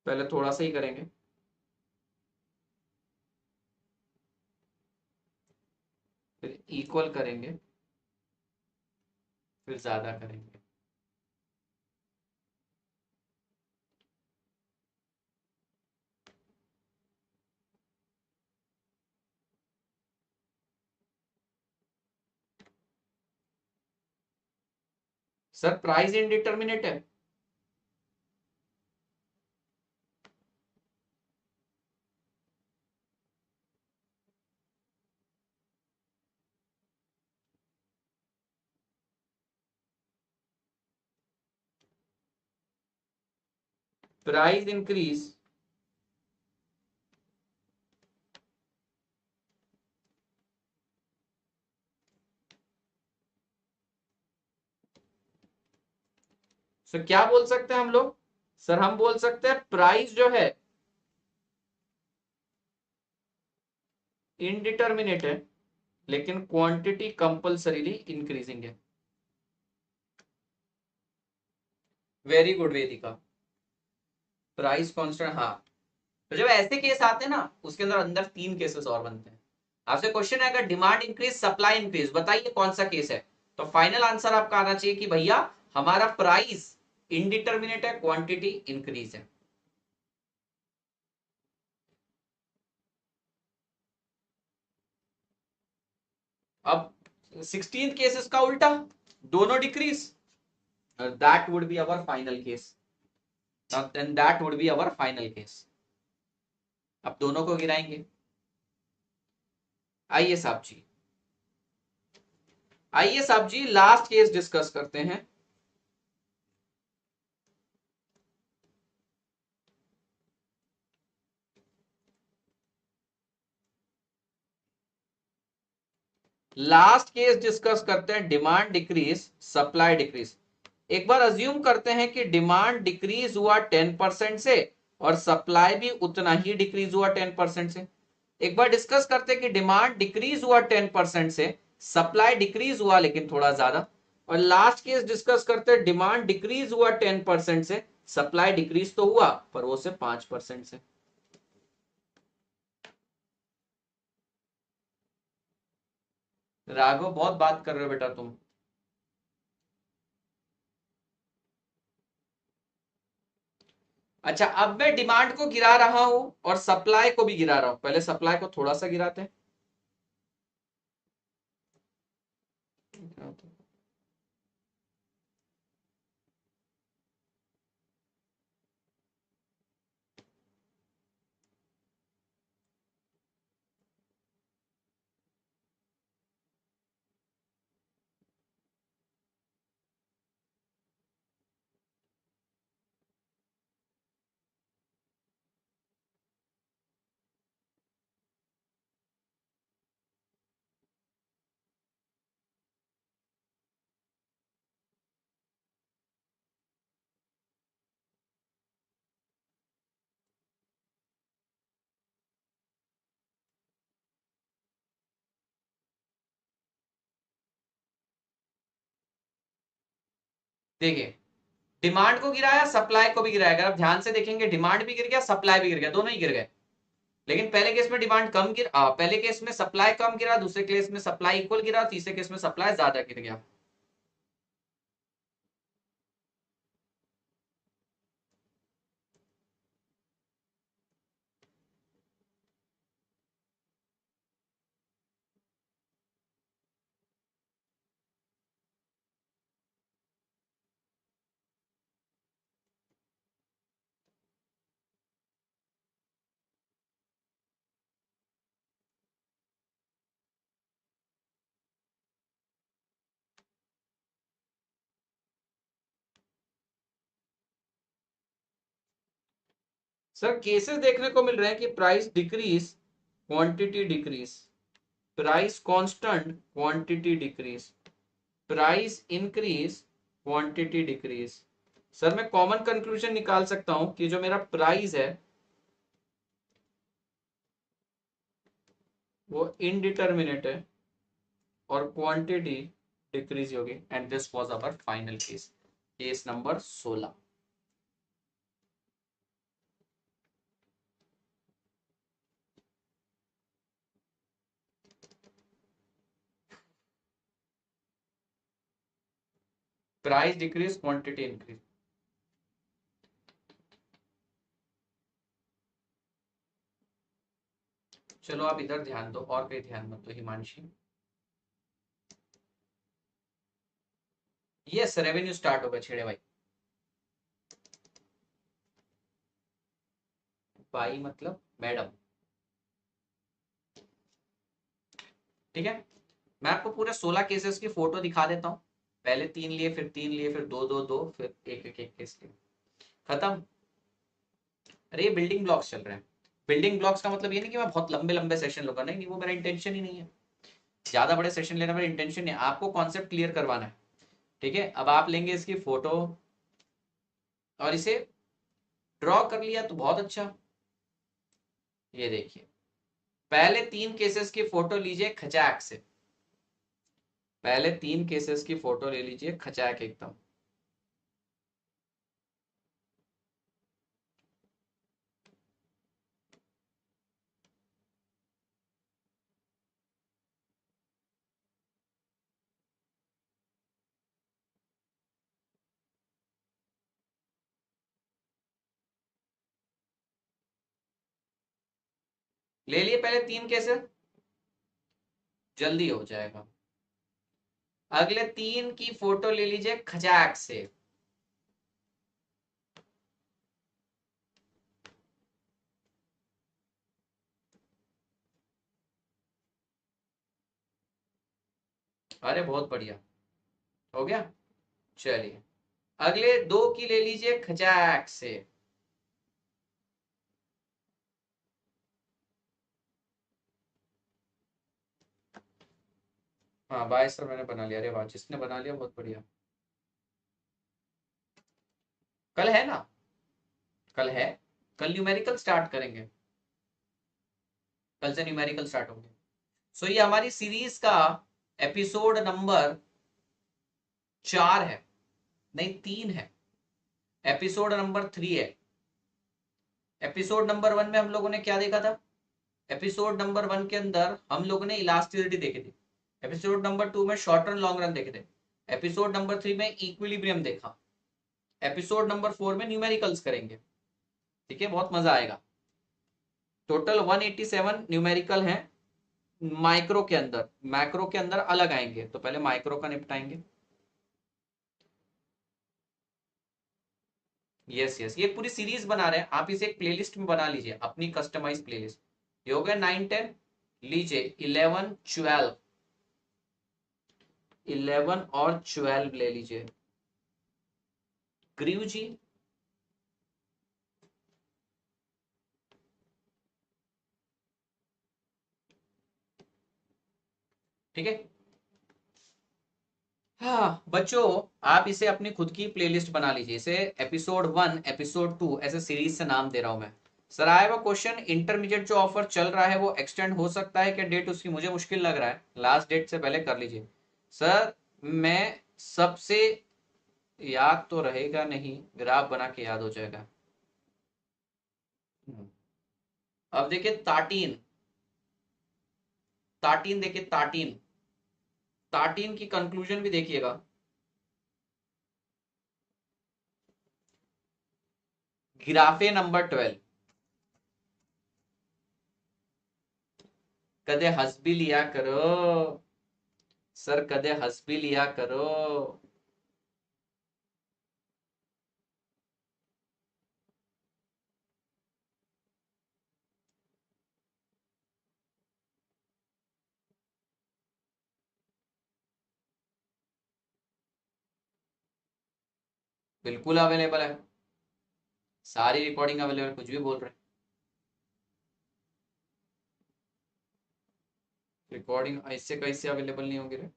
पहले थोड़ा सा ही करेंगे, फिर इक्वल करेंगे, फिर ज्यादा करेंगे। सर प्राइस इनडिटर्मिनेट है। प्राइस इंक्रीज सर क्या बोल सकते हैं हम लोग, सर हम बोल सकते हैं प्राइस जो है इनडिटर्मिनेट है, लेकिन क्वांटिटी कंपल्सरीली इंक्रीजिंग है। वेरी गुड वेदिका, प्राइस कांस्टेंट, हाँ। तो जब ऐसे केस आते हैं ना, उसके अंदर अंदर तीन केसेस और बनते हैं। आपसे क्वेश्चन है अगर डिमांड इंक्रीज सप्लाई इंक्रीज, बताइए कौन सा केस है। तो फाइनल आंसर आपका आना चाहिए कि भैया हमारा प्राइस इनडिटर्मिनेट है, क्वांटिटी इंक्रीज है। अब 16th केस इसका उल्टा, दोनों decrease, that would be our final case. Then that would be our final case. अब दोनों को गिराएंगे। आइए साहब जी, आइए साहब जी लास्ट केस डिस्कस करते हैं। लास्ट केस डिस्कस करते हैं डिमांड डिक्रीज सप्लाई डिक्रीज। एक बार अज्यूम करते हैं कि डिमांड डिक्रीज हुआ 10% से और सप्लाई भी उतना ही डिक्रीज हुआ 10% से। एक बार डिस्कस करते हैं कि डिमांड डिक्रीज हुआ 10% से, सप्लाई डिक्रीज हुआ लेकिन थोड़ा ज्यादा। और लास्ट केस डिस्कस करते हैं डिमांड डिक्रीज हुआ 10% से, सप्लाई डिक्रीज तो हुआ पर वो से 5% से। राघव बहुत बात कर रहे हो बेटा तुम। अच्छा अब मैं डिमांड को गिरा रहा हूं और सप्लाई को भी गिरा रहा हूं, पहले सप्लाई को थोड़ा सा गिराते हैं। देखिए डिमांड को गिराया, सप्लाई को भी गिराया। अगर आप ध्यान से देखेंगे डिमांड भी गिर गया, सप्लाई भी गिर गया, दोनों ही गिर गए। लेकिन पहले केस में डिमांड कम पहले केस में सप्लाई कम गिरा, दूसरे केस में सप्लाई इक्वल गिरा, तीसरे केस में सप्लाई ज्यादा गिर गया। सर केसेस देखने को मिल रहे हैं कि price decrease, quantity decrease, price constant, quantity decrease, price increase, quantity decrease. Sir मैं कॉमन कंक्लूजन निकाल सकता हूं कि जो मेरा प्राइस है वो इनडिटर्मिनेट है और क्वांटिटी डिक्रीज होगी। And this was our final case, case number 16। Price decrease, quantity increase. चलो आप इधर ध्यान दो और कहीं ध्यान मत दो हिमांशी। यस रेवेन्यू स्टार्ट होगा छेड़े भाई। भाई मतलब मैडम, ठीक है। मैं आपको पूरे 16 केसेस की फोटो दिखा देता हूँ। पहले 3 लिए, फिर 3 लिए, फिर 2 2 2, फिर एक एक एक केस लिए, खत्म। अरे ये बिल्डिंग ब्लॉक्स चल रहे हैं। बिल्डिंग ब्लॉक्स का मतलब ये नहीं कि मैं बहुत लंबे लंबे सेशन लूंगा, नहीं नहीं, वो मेरा इंटेंशन ही नहीं है। ज्यादा बड़े सेशन लेना मेरा इंटेंशन नहीं है, आपको कॉन्सेप्ट क्लियर करवाना है। ठीक है, अब आप लेंगे इसकी फोटो और इसे ड्रॉ कर लिया तो बहुत अच्छा। ये देखिए, पहले 3 केसेस की फोटो लीजिए खचाक से। पहले 3 केसेस की फोटो ले लीजिए खचाक एकदम। ले लिए पहले 3 केसेस, जल्दी हो जाएगा। अगले 3 की फोटो ले लीजिए खचाक से। अरे बहुत बढ़िया, हो गया। चलिए अगले 2 की ले लीजिए खचाक से। हाँ बाय सर, मैंने बना लिया। अरे वाह, जिसने बना लिया बहुत बढ़िया। कल है ना, कल है, कल न्यूमेरिकल स्टार्ट करेंगे। कल से न्यूमेरिकल स्टार्ट होंगे। सो ये हमारी सीरीज का एपिसोड नंबर 4 है, नहीं 3 है। एपिसोड नंबर 3 है। एपिसोड नंबर 1 में हम लोगों ने क्या देखा था? एपिसोड नंबर 1 के अंदर हम लोगों ने इलास्टिसिटी देखी थी। एपिसोड नंबर 2 में शॉर्ट रन लॉन्ग रन देखे थे। एपिसोड नंबर 3 में इक्विलिब्रियम देखा। एपिसोड नंबर 4 में न्यूमेरिकल्स करेंगे। ठीक है, बहुत मजा आएगा। टोटल 187 न्यूमेरिकल हैं माइक्रो के अंदर। मैक्रो के अंदर अलग आएंगे, तो पहले माइक्रो का निपटाएंगे। यस यस, ये पूरी सीरीज बना रहे हैं, आप इसे एक प्लेलिस्ट में बना लीजिए, अपनी कस्टमाइज प्लेलिस्ट। ये हो गया 9 10, लीजिए 11 12, 11 और 12 ले लीजिए। ग्रीव जी, ठीक है। हाँ बच्चों, आप इसे अपनी खुद की प्लेलिस्ट बना लीजिए। इसे एपिसोड 1, एपिसोड 2 ऐसे सीरीज से नाम दे रहा हूं मैं। Sir I have a question, intermediate जो ऑफर चल रहा है वो एक्सटेंड हो सकता है क्या डेट उसकी? मुझे मुश्किल लग रहा है, लास्ट डेट से पहले कर लीजिए। सर मैं सबसे याद तो रहेगा नहीं, ग्राफ बना के याद हो जाएगा। अब देखिए ताटीन, ताटीन देखिए ताटीन, ताटीन की कंक्लूजन भी देखिएगा। ग्राफे नंबर 12। कदे हंस भी लिया करो सर, कदे हंस भी लिया करो। बिल्कुल अवेलेबल है, सारी रिकॉर्डिंग अवेलेबल, कुछ भी बोल रहे हैं। रिकॉर्डिंग ऐसे कैसे अवेलेबल नहीं होगी रे?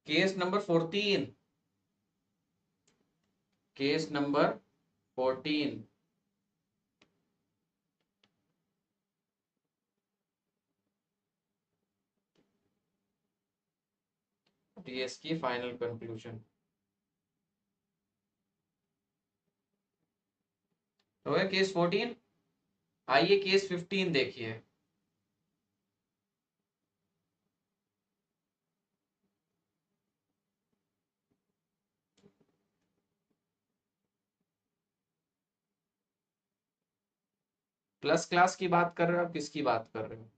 Case number 14, case number 14। TS की फाइनल कंक्लूजन तो है केस 14। आइए केस 15 देखिए। प्लस क्लास की बात कर रहे हो, आप किसकी बात कर रहे हो?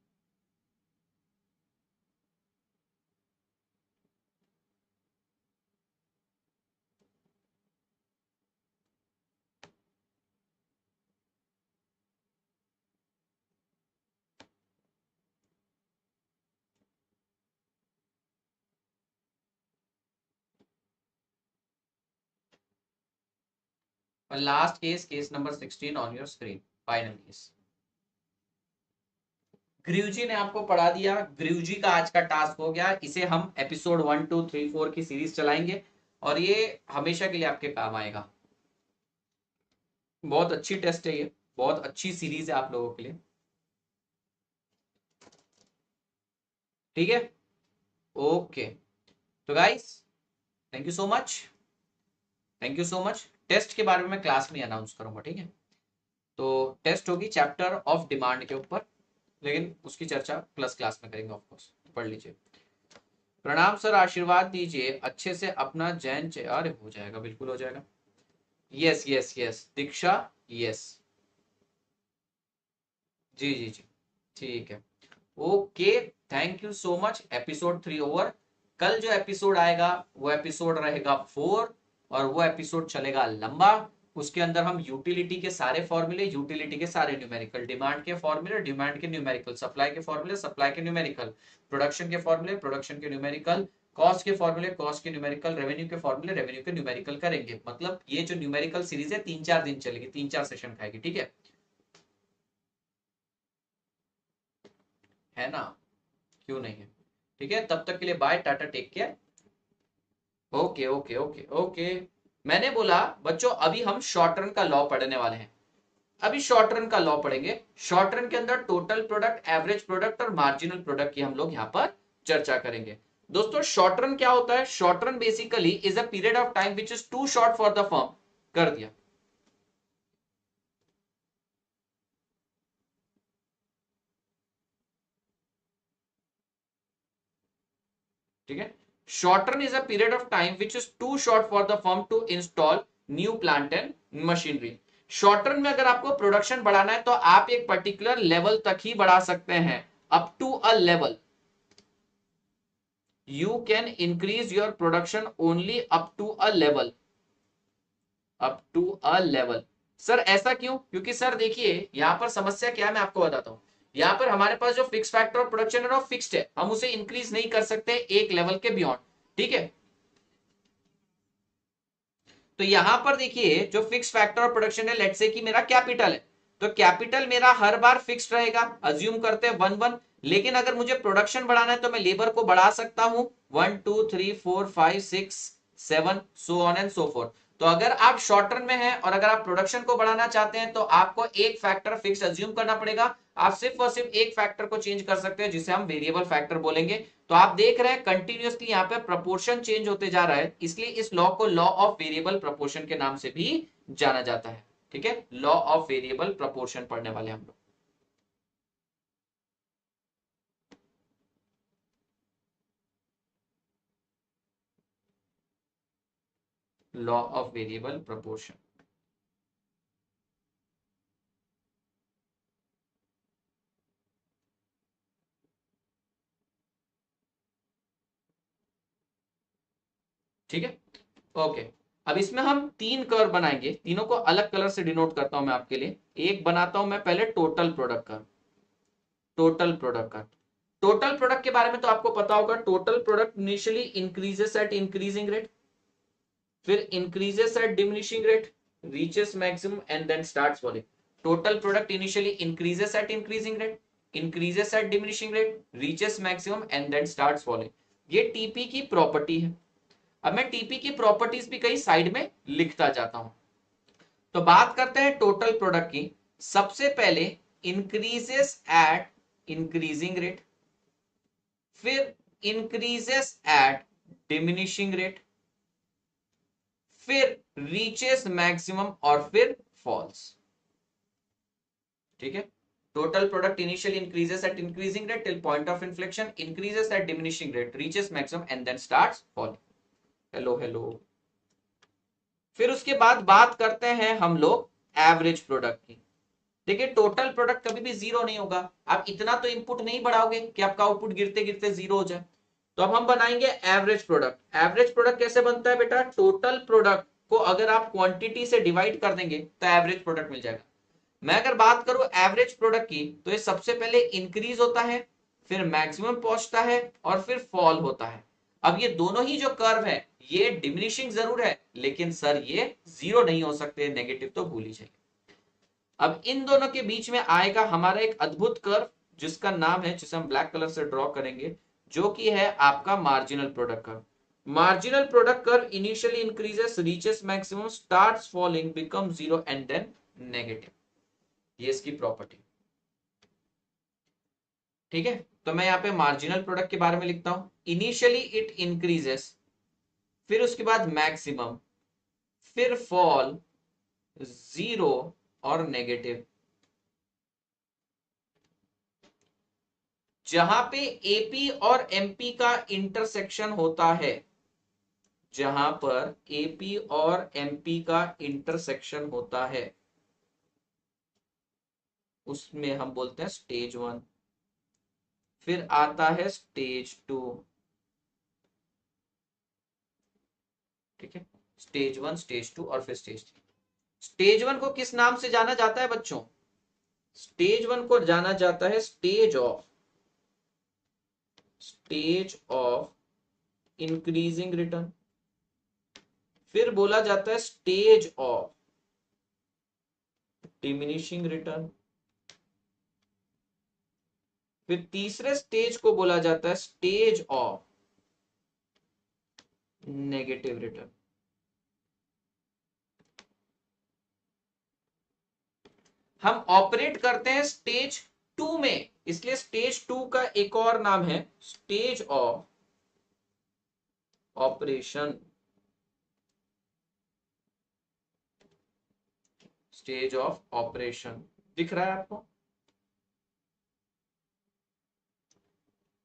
और last case, case number 16 on your screen, final case. Greev ji ने आपको पढ़ा दिया, ग्रीव जी का आज का टास्क हो गया। इसे हम एपिसोड 1 2 3 4 की सीरीज चलाएंगे और ये हमेशा के लिए आपके काम आएगा। बहुत अच्छी टेस्ट है ये, बहुत अच्छी सीरीज है आप लोगों के लिए। ठीक है, ओके। तो guys, thank you so much, thank you so much. Test के बारे में मैं क्लास में अनाउंस करूंगा, ठीक है? तो टेस्ट होगी चैप्टर ऑफ डिमांड के ऊपर, लेकिन उसकी चर्चा प्लस क्लास में करेंगे, ऑफकोर्स। पढ़ लीजिए। प्रणाम सर, आशीर्वाद दीजिए अच्छे से अपना जैन अरे हो जाएगा, बिल्कुल हो जाएगा। यस यस यस दीक्षा, यस। जी जी जी, ठीक है, okay. Thank you so much. Episode 3 over. कल जो एपिसोड आएगा वो एपिसोड रहेगा 4, और वो एपिसोड चलेगा लंबा। उसके अंदर हम यूटिलिटी के सारे फॉर्मूले, यूटिलिटी के सारे न्यूमेरिकल, डिमांड के फॉर्मूले, डिमांड के न्यूमेरिकल, सप्लाई के फॉर्मूले, सप्लाई के न्यूमेरिकल, प्रोडक्शन के फॉर्मूले, प्रोडक्शन के न्यूमेरिकल, कॉस्ट के फॉर्मूले, कॉस्ट के न्यूमेरिकल, रेवेन्यू के फॉर्मूले, रेवेन्यू के न्यूमेरिकल करेंगे। मतलब ये जो न्यूमेरिकल सीरीज है 3-4 दिन चलेगी, 3-4 सेशन खाएगी, ठीक है ना? क्यों नहीं है? ठीक है, तब तक के लिए bye, tata, take care. Okay okay okay okay. मैंने बोला बच्चों अभी हम शॉर्ट रन का लॉ पढ़ने वाले हैं। अभी शॉर्ट रन का लॉ पढ़ेंगे। शॉर्ट रन के अंदर टोटल प्रोडक्ट, एवरेज प्रोडक्ट और मार्जिनल प्रोडक्ट की हम लोग यहां पर चर्चा करेंगे। दोस्तों शॉर्ट रन क्या होता है? Short run basically is a period of time which is too short for the firm. कर दिया। ठीक है, short run is a period of time which is too short for the firm to install new plant and machinery. Short run में अगर आपको production बढ़ाना है तो आप एक पर्टिकुलर लेवल तक ही बढ़ा सकते हैं, up to a level. You can increase your production only up to a level, up to a level. Sir ऐसा क्यों? क्योंकि सर देखिए यहां पर समस्या क्या है, मैं आपको बताता हूं। यहां पर हमारे पास जो फिक्स फैक्टर ऑफ प्रोडक्शन है वो फिक्स्ड है, हम उसे इंक्रीज नहीं कर सकते एक लेवल के बियॉन्ड। ठीक है, तो यहां पर देखिए जो फिक्स फैक्टर ऑफ प्रोडक्शन है, लेट्स से कि मेरा कैपिटल है, तो कैपिटल मेरा हर बार फिक्स्ड रहेगा, अज्यूम करते हैं 1-1। लेकिन अगर मुझे प्रोडक्शन बढ़ाना है तो मैं लेबर को बढ़ा सकता हूं 1 2 3 4 5 6 7, so on and so fourth. तो अगर आप शॉर्ट टर्म में हैं और अगर आप प्रोडक्शन को बढ़ाना चाहते हैं तो आपको एक फैक्टर फिक्स अज्यूम करना पड़ेगा। आप सिर्फ और सिर्फ एक फैक्टर को चेंज कर सकते हैं जिसे हम वेरिएबल फैक्टर बोलेंगे। तो आप देख रहे हैं कंटिन्यूअसली यहाँ पे प्रपोर्शन चेंज होते जा रहा है, इसलिए इस लॉ को लॉ ऑफ वेरिएबल प्रपोर्शन के नाम से भी जाना जाता है। ठीक है, लॉ ऑफ वेरिएबल प्रपोर्शन पढ़ने वाले हम लोग। Law of variable proportion. ठीक है, ओके। अब इसमें हम तीन कर्व बनाएंगे, तीनों को अलग कलर से डिनोट करता हूं मैं आपके लिए। एक बनाता हूं मैं पहले total product curve. Total product curve, total product के बारे में तो आपको पता होगा। Total product initially increases at increasing rate, फिर increases at diminishing rate, reaches maximum and then starts falling. Total product initially increases at increasing rate, increases at diminishing rate, reaches maximum and then starts falling. ये TP की property है। अब मैं TP की properties भी कहीं side में लिखता जाता हूं। तो बात करते हैं टोटल प्रोडक्ट की। सबसे पहले इंक्रीजेस एट इंक्रीजिंग रेट, फिर इंक्रीजेस एट डिमिनिशिंग रेट, फिर रीचेस मैक्सिमम और फिर फॉल्स। ठीक है, total product initially increases at increasing rate till point of inflection, increases at diminishing rate, reaches maximum and then starts falling. Hello hello. फिर उसके बाद बात करते हैं हम लोग एवरेज प्रोडक्ट की। देखिए टोटल प्रोडक्ट कभी भी जीरो नहीं होगा। आप इतना तो इनपुट नहीं बढ़ाओगे कि आपका आउटपुट गिरते गिरते जीरो हो जाए। तो अब हम बनाएंगे एवरेज प्रोडक्ट। एवरेज प्रोडक्ट कैसे बनता है बेटा? टोटल प्रोडक्ट को अगर आप क्वांटिटी से डिवाइड कर देंगे तो एवरेज प्रोडक्ट मिल जाएगा। मैं अगर बात करूं एवरेज प्रोडक्ट की तो ये सबसे पहले इंक्रीज होता है, फिर मैक्सिमम पहुंचता है और फिर फॉल होता है। अब ये दोनों ही जो कर्व है ये डिमिनिशिंग जरूर है, लेकिन सर ये जीरो नहीं हो सकते, नेगेटिव तो भूल ही जाइए। अब इन दोनों के बीच में आएगा हमारा एक अद्भुत कर्व जिसका नाम है, जिसे हम ब्लैक कलर से ड्रॉ करेंगे, जो कि है आपका marginal product curve. Marginal product curve initially increases, reaches maximum, starts falling, become zero and then negative. ये इसकी प्रॉपर्टी। ठीक है, तो मैं यहाँ पे मार्जिनल प्रोडक्ट के बारे में लिखता हूं। इनिशियली इट इंक्रीजेस, फिर उसके बाद मैक्सिमम, फिर फॉल, जीरो और नेगेटिव। जहां पे एपी और एमपी का इंटरसेक्शन होता है, जहां पर एपी और एमपी का इंटरसेक्शन होता है, उसमें हम बोलते हैं स्टेज वन। फिर आता है स्टेज टू। ठीक है, स्टेज वन, स्टेज टू और फिर स्टेज थ्री। स्टेज वन को किस नाम से जाना जाता है बच्चों? स्टेज वन को जाना जाता है स्टेज ऑफ इंक्रीजिंग रिटर्न। फिर बोला जाता है स्टेज ऑफ डिमिनिशिंग रिटर्न। फिर तीसरे स्टेज को बोला जाता है स्टेज ऑफ नेगेटिव रिटर्न। हम ऑपरेट करते हैं स्टेज टू में, इसलिए स्टेज टू का एक और नाम है stage of operation. Stage of operation दिख रहा है आपको?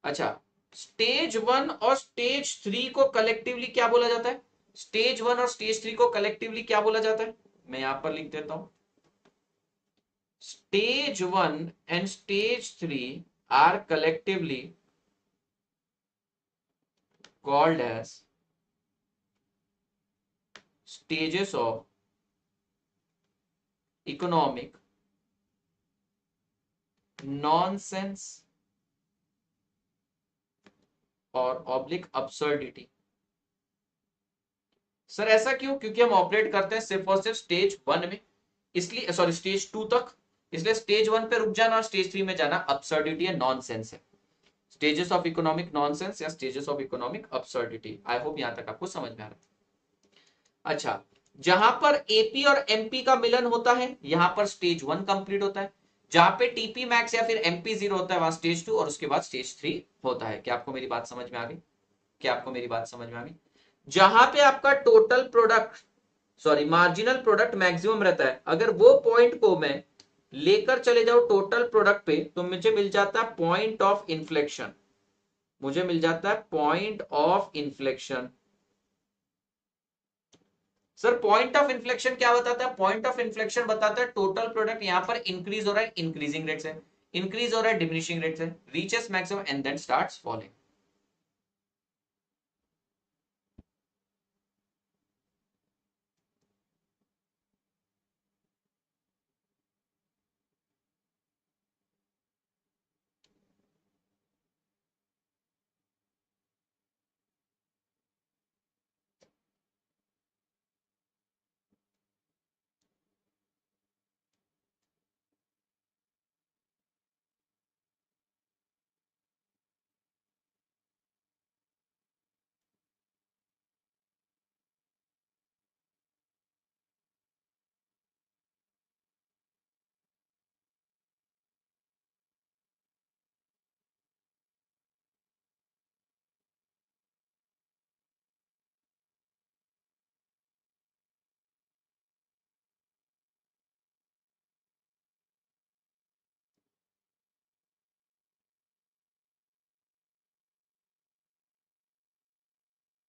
अच्छा, स्टेज वन और स्टेज थ्री को कलेक्टिवली क्या बोला जाता है? स्टेज वन और स्टेज थ्री को कलेक्टिवली क्या बोला जाता है? मैं यहां पर लिख देता हूं। Stage one and stage three are collectively called as stages of economic nonsense और ऑब्लिक absurdity। सर ऐसा क्यों? क्योंकि हम ऑपरेट करते हैं सिर्फ और सिर्फ स्टेज वन में, इसलिए सॉरी स्टेज टू तक, इसलिए स्टेज वन पे रुक जाना और स्टेज थ्री में जाना अब्सर्डिटी है, नॉनसेंस है। स्टेजेस ऑफ इकोनॉमिक नॉनसेंस या stages of economic absurdity. I hope यहां तक आपको समझ में आ रहा है। अच्छा, जहां पर एपी और एमपी का मिलन होता है यहां पर स्टेज 1 कंप्लीट होता है, जहां पे टीपी मैक्स या फिर एमपी 0 होता है वहां स्टेज 2 और उसके बाद स्टेज 3 होता है। क्या आपको मेरी बात समझ में आ गई? क्या आपको मेरी बात समझ में आ गई? जहां पे आपका total product sorry marginal product maximum रहता है, अगर वो पॉइंट को मैं लेकर चले जाऊं टोटल प्रोडक्ट पे तो मुझे मिल जाता है पॉइंट ऑफ इन्फ्लेक्शन, मुझे मिल जाता है point of inflection. Sir point of inflection क्या बताता है? पॉइंट ऑफ इन्फ्लेक्शन बताता है टोटल प्रोडक्ट यहां पर इंक्रीज हो रहा है इंक्रीजिंग रेट से, इंक्रीज हो रहा है डिमिनिशिंग रेट से, reaches maximum and then starts falling.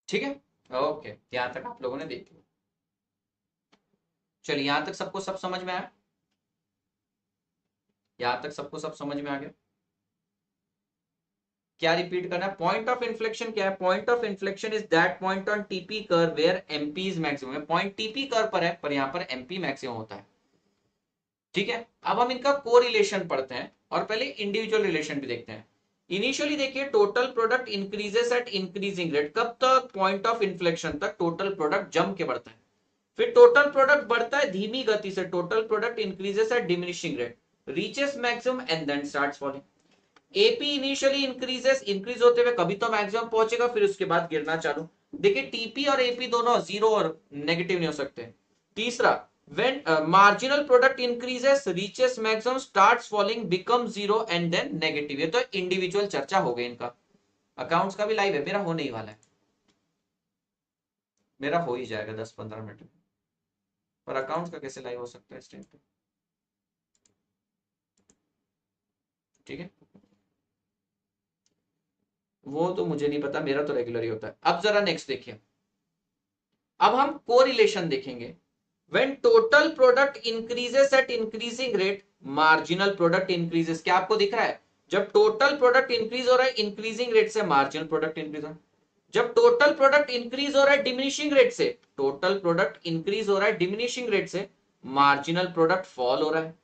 ठीक है, ओके, यहां तक आप लोगों ने देख लिया। चलिए यहां तक सबको सब समझ में आया? यहां तक सबको सब समझ में आ गया? क्या रिपीट करना है? पॉइंट ऑफ इन्फ्लेक्शन क्या है? Point of inflection is that point on TP curve where MP is maximum. Point TP curve पर है पर यहां पर एमपी मैक्सिमम होता है। ठीक है, अब हम इनका को रिलेशन पढ़ते हैं और पहले इंडिविजुअल रिलेशन भी देखते हैं। इनिशियली देखिए total product increases at increasing rate, कब तक? पॉइंट ऑफ इन्फ्लेक्शन तक टोटल प्रोडक्ट जम के बढ़ता है। फिर टोटल प्रोडक्ट बढ़ता है धीमी गति से, total product increases at diminishing rate, reaches maximum and then starts falling. AP initially increases, increase होते हुए कभी तो मैक्सिमम पहुंचेगा फिर उसके बाद गिरना चालू। देखिए टीपी और एपी दोनों जीरो और नेगेटिव नहीं हो सकते। तीसरा, when marginal product increases reaches maximum starts falling becomes zero and then negative। ये तो इंडिविजुअल चर्चा हो गई इनका। अकाउंट्स का भी लाइव है, मेरा होने ही वाला है, मेरा हो ही जाएगा 10-15 मिनट में, पर अकाउंट्स का कैसे लाइव हो सकता है इस टाइम पे? ठीक है, वो तो मुझे नहीं पता, मेरा तो रेगुलर ही होता है। अब जरा नेक्स्ट देखिए, अब हम कोरिलेशन देखेंगे। When total product increases at increasing rate, marginal product increases। क्या आपको दिख रहा है? जब टोटल प्रोडक्ट इंक्रीज हो रहा है इंक्रीजिंग रेट से, मार्जिनल प्रोडक्ट इंक्रीज हो रहा है। जब टोटल प्रोडक्ट इंक्रीज हो रहा है डिमिनिशिंग रेट से, टोटल प्रोडक्ट इंक्रीज हो रहा है डिमिनिशिंग रेट से, मार्जिनल प्रोडक्ट फॉल हो रहा है।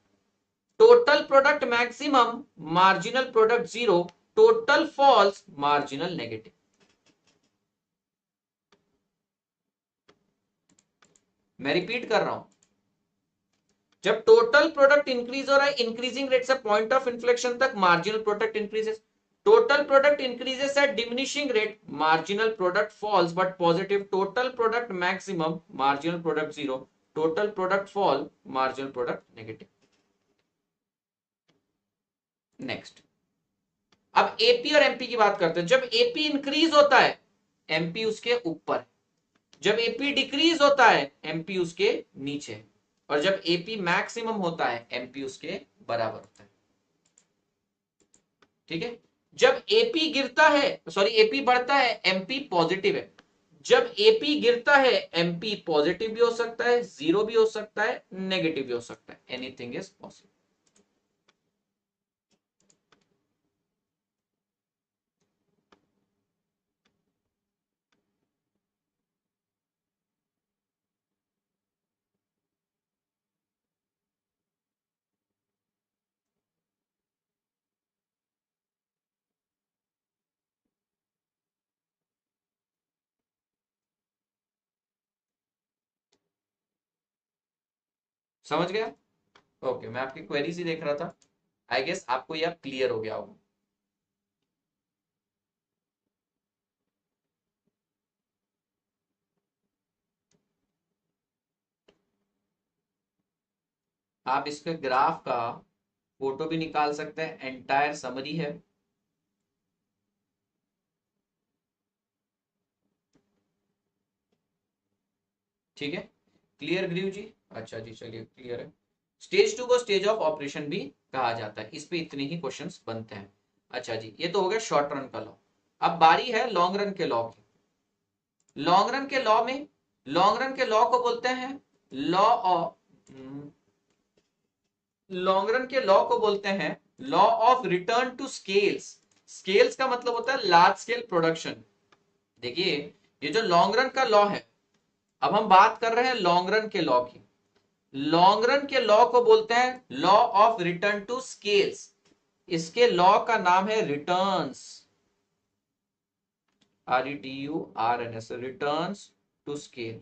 Total product maximum, marginal product zero, total falls, marginal negative. मैं रिपीट कर रहा हूं, जब टोटल प्रोडक्ट इंक्रीज हो रहा है इंक्रीजिंग रेट से पॉइंट ऑफ इन्फ्लेक्शन तक, marginal product increases. Total product increases at diminishing rate, marginal product falls but positive. Total product maximum, marginal product zero, total product fall, marginal product negative. Next, अब AP और MP की बात करते हैं। जब AP increase होता है MP उसके ऊपर, जब एपी डिक्रीज होता है एमपी उसके नीचे, और जब एपी मैक्सिमम होता है एमपी उसके बराबर होता है। ठीक है, जब एपी गिरता है सॉरी एपी बढ़ता है एमपी पॉजिटिव है। जब एपी गिरता है एमपी पॉजिटिव भी हो सकता है, जीरो भी हो सकता है, नेगेटिव भी हो सकता है, एनीथिंग इज पॉसिबल। समझ गया? ओके, मैं आपकी क्वेरीज ही देख रहा था, आई गेस आपको यह क्लियर हो गया होगा। आप इसके ग्राफ का फोटो भी निकाल सकते हैं, एंटायर समरी है। ठीक है, क्लियर ग्रीव जी? अच्छा जी, चलिए क्लियर है। स्टेज 2 को स्टेज ऑफ ऑपरेशन भी कहा जाता है। इस पे इतने ही क्वेश्चंस बनते हैं। अच्छा जी, ये तो हो गया शॉर्ट रन का लॉ। अब बारी है लॉन्ग रन के लॉ की। लॉन्ग रन के लॉ में, लॉन्ग रन के लॉ को बोलते हैं लॉ ऑफ, लॉन्ग रन के लॉ को बोलते हैं law of return to scales. Scales का मतलब होता है लार्ज स्केल प्रोडक्शन। देखिए, ये जो लॉन्ग रन का लॉ है, अब हम बात कर रहे हैं लॉन्ग रन के लॉ की। लॉन्ग रन के लॉ को बोलते हैं law of return to scales. इसके लॉ का नाम है returns, RETURNS, returns to scale.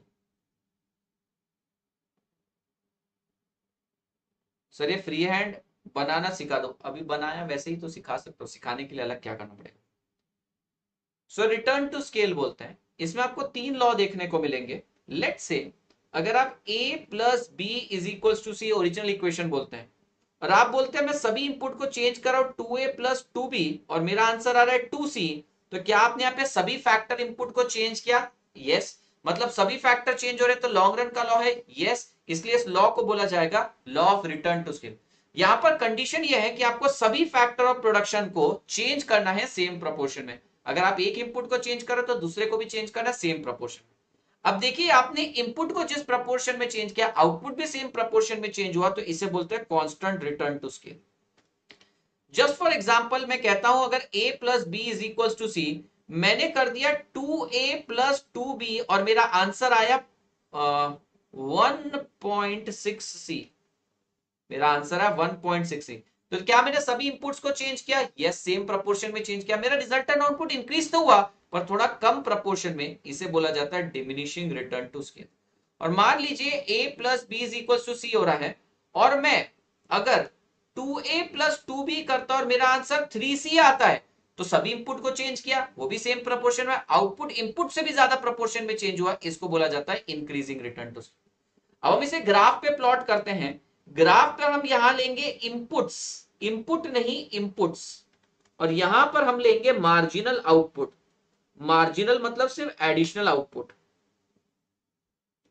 Sir ये फ्री हैंड बनाना सिखा दो। अभी बनाया वैसे ही तो सिखा सकते हो, सिखाने के लिए अलग क्या करना पड़ेगा? सो रिटर्न टू स्केल बोलते हैं। इसमें आपको 3 लॉ देखने को मिलेंगे। लेट से अगर आप a plus B is equal to C, original equation बोलते हैं, और आप बोलते हैं मैं सभी इंपुट को चेंज कर रहा हूं 2a प्लस 2b और मेरा आंसर आ रहा है 2c, तो क्या आपने यहाँ पे सभी फैक्टर इंपुट को चेंज किया? यस। मतलब सभी फैक्टर चेंज हो रहे, तो लॉन्ग रन का लॉ है। यस, इसलिए इस लॉ को बोला जाएगा law of return to scale. यहां पर कंडीशन यह है कि आपको सभी फैक्टर ऑफ प्रोडक्शन को चेंज करना है सेम प्रोपोर्शन में। अगर आप एक इंपुट को चेंज करो तो दूसरे को भी चेंज करना सेम प्रोपोर्शन में। अब देखिए, आपने इनपुट को जिस प्रपोर्शन में चेंज किया, आउटपुट भी सेम प्रपोर्शन में चेंज हुआ, तो इसे बोलते हैं constant return to scale. Just for example मैं कहता हूं अगर a plus B is equal to C, मैंने कर दिया 2a प्लस 2b और मेरा आंसर आया 1.6c। मेरा आंसर है 1.6c। तो क्या मैंने सभी इंपुट्स को चेंज किया? यस, सेम प्रोपोर्शन में चेंज किया। मेरा रिजल्टेंट आउटपुट इंक्रीज तो हुआ, पर थोड़ा कम प्रोपोर्शन में। इसे बोला जाता है डिमिनिशिंग रिटर्न टू स्केल। और मान लीजिए a plus B is equal to C हो रहा है, और मैं अगर 2a प्लस 2b करता और मेरा आंसर 3c आता है, तो सभी इंपुट को चेंज किया, वो भी सेम प्रोपोर्शन में, आउटपुट इनपुट से भी ज्यादा प्रोपोर्शन में चेंज हुआ, इसको बोला जाता है इंक्रीजिंग रिटर्न टू स्केल। अब हम इसे ग्राफ पे प्लॉट करते हैं। ग्राफ पर हम यहां लेंगे इनपुट्स, इनपुट नहीं इनपुट्स, और यहां पर हम लेंगे मार्जिनल आउटपुट। मार्जिनल मतलब सिर्फ एडिशनल आउटपुट।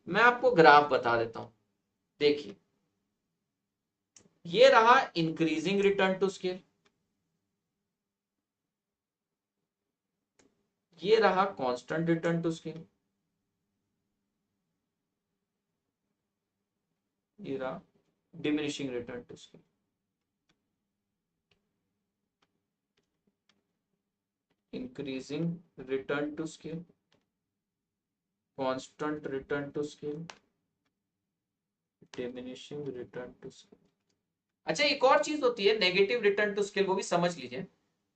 मैं आपको ग्राफ बता देता हूं। देखिए, ये रहा इंक्रीजिंग रिटर्न टू स्केल, ये रहा कांस्टेंट रिटर्न टू स्केल, ये रहा diminishing return to scale. Increasing return to scale, constant return to scale, diminishing return to scale. अच्छा, एक और चीज होती है नेगेटिव रिटर्न टू स्केल, वो भी समझ लीजिए।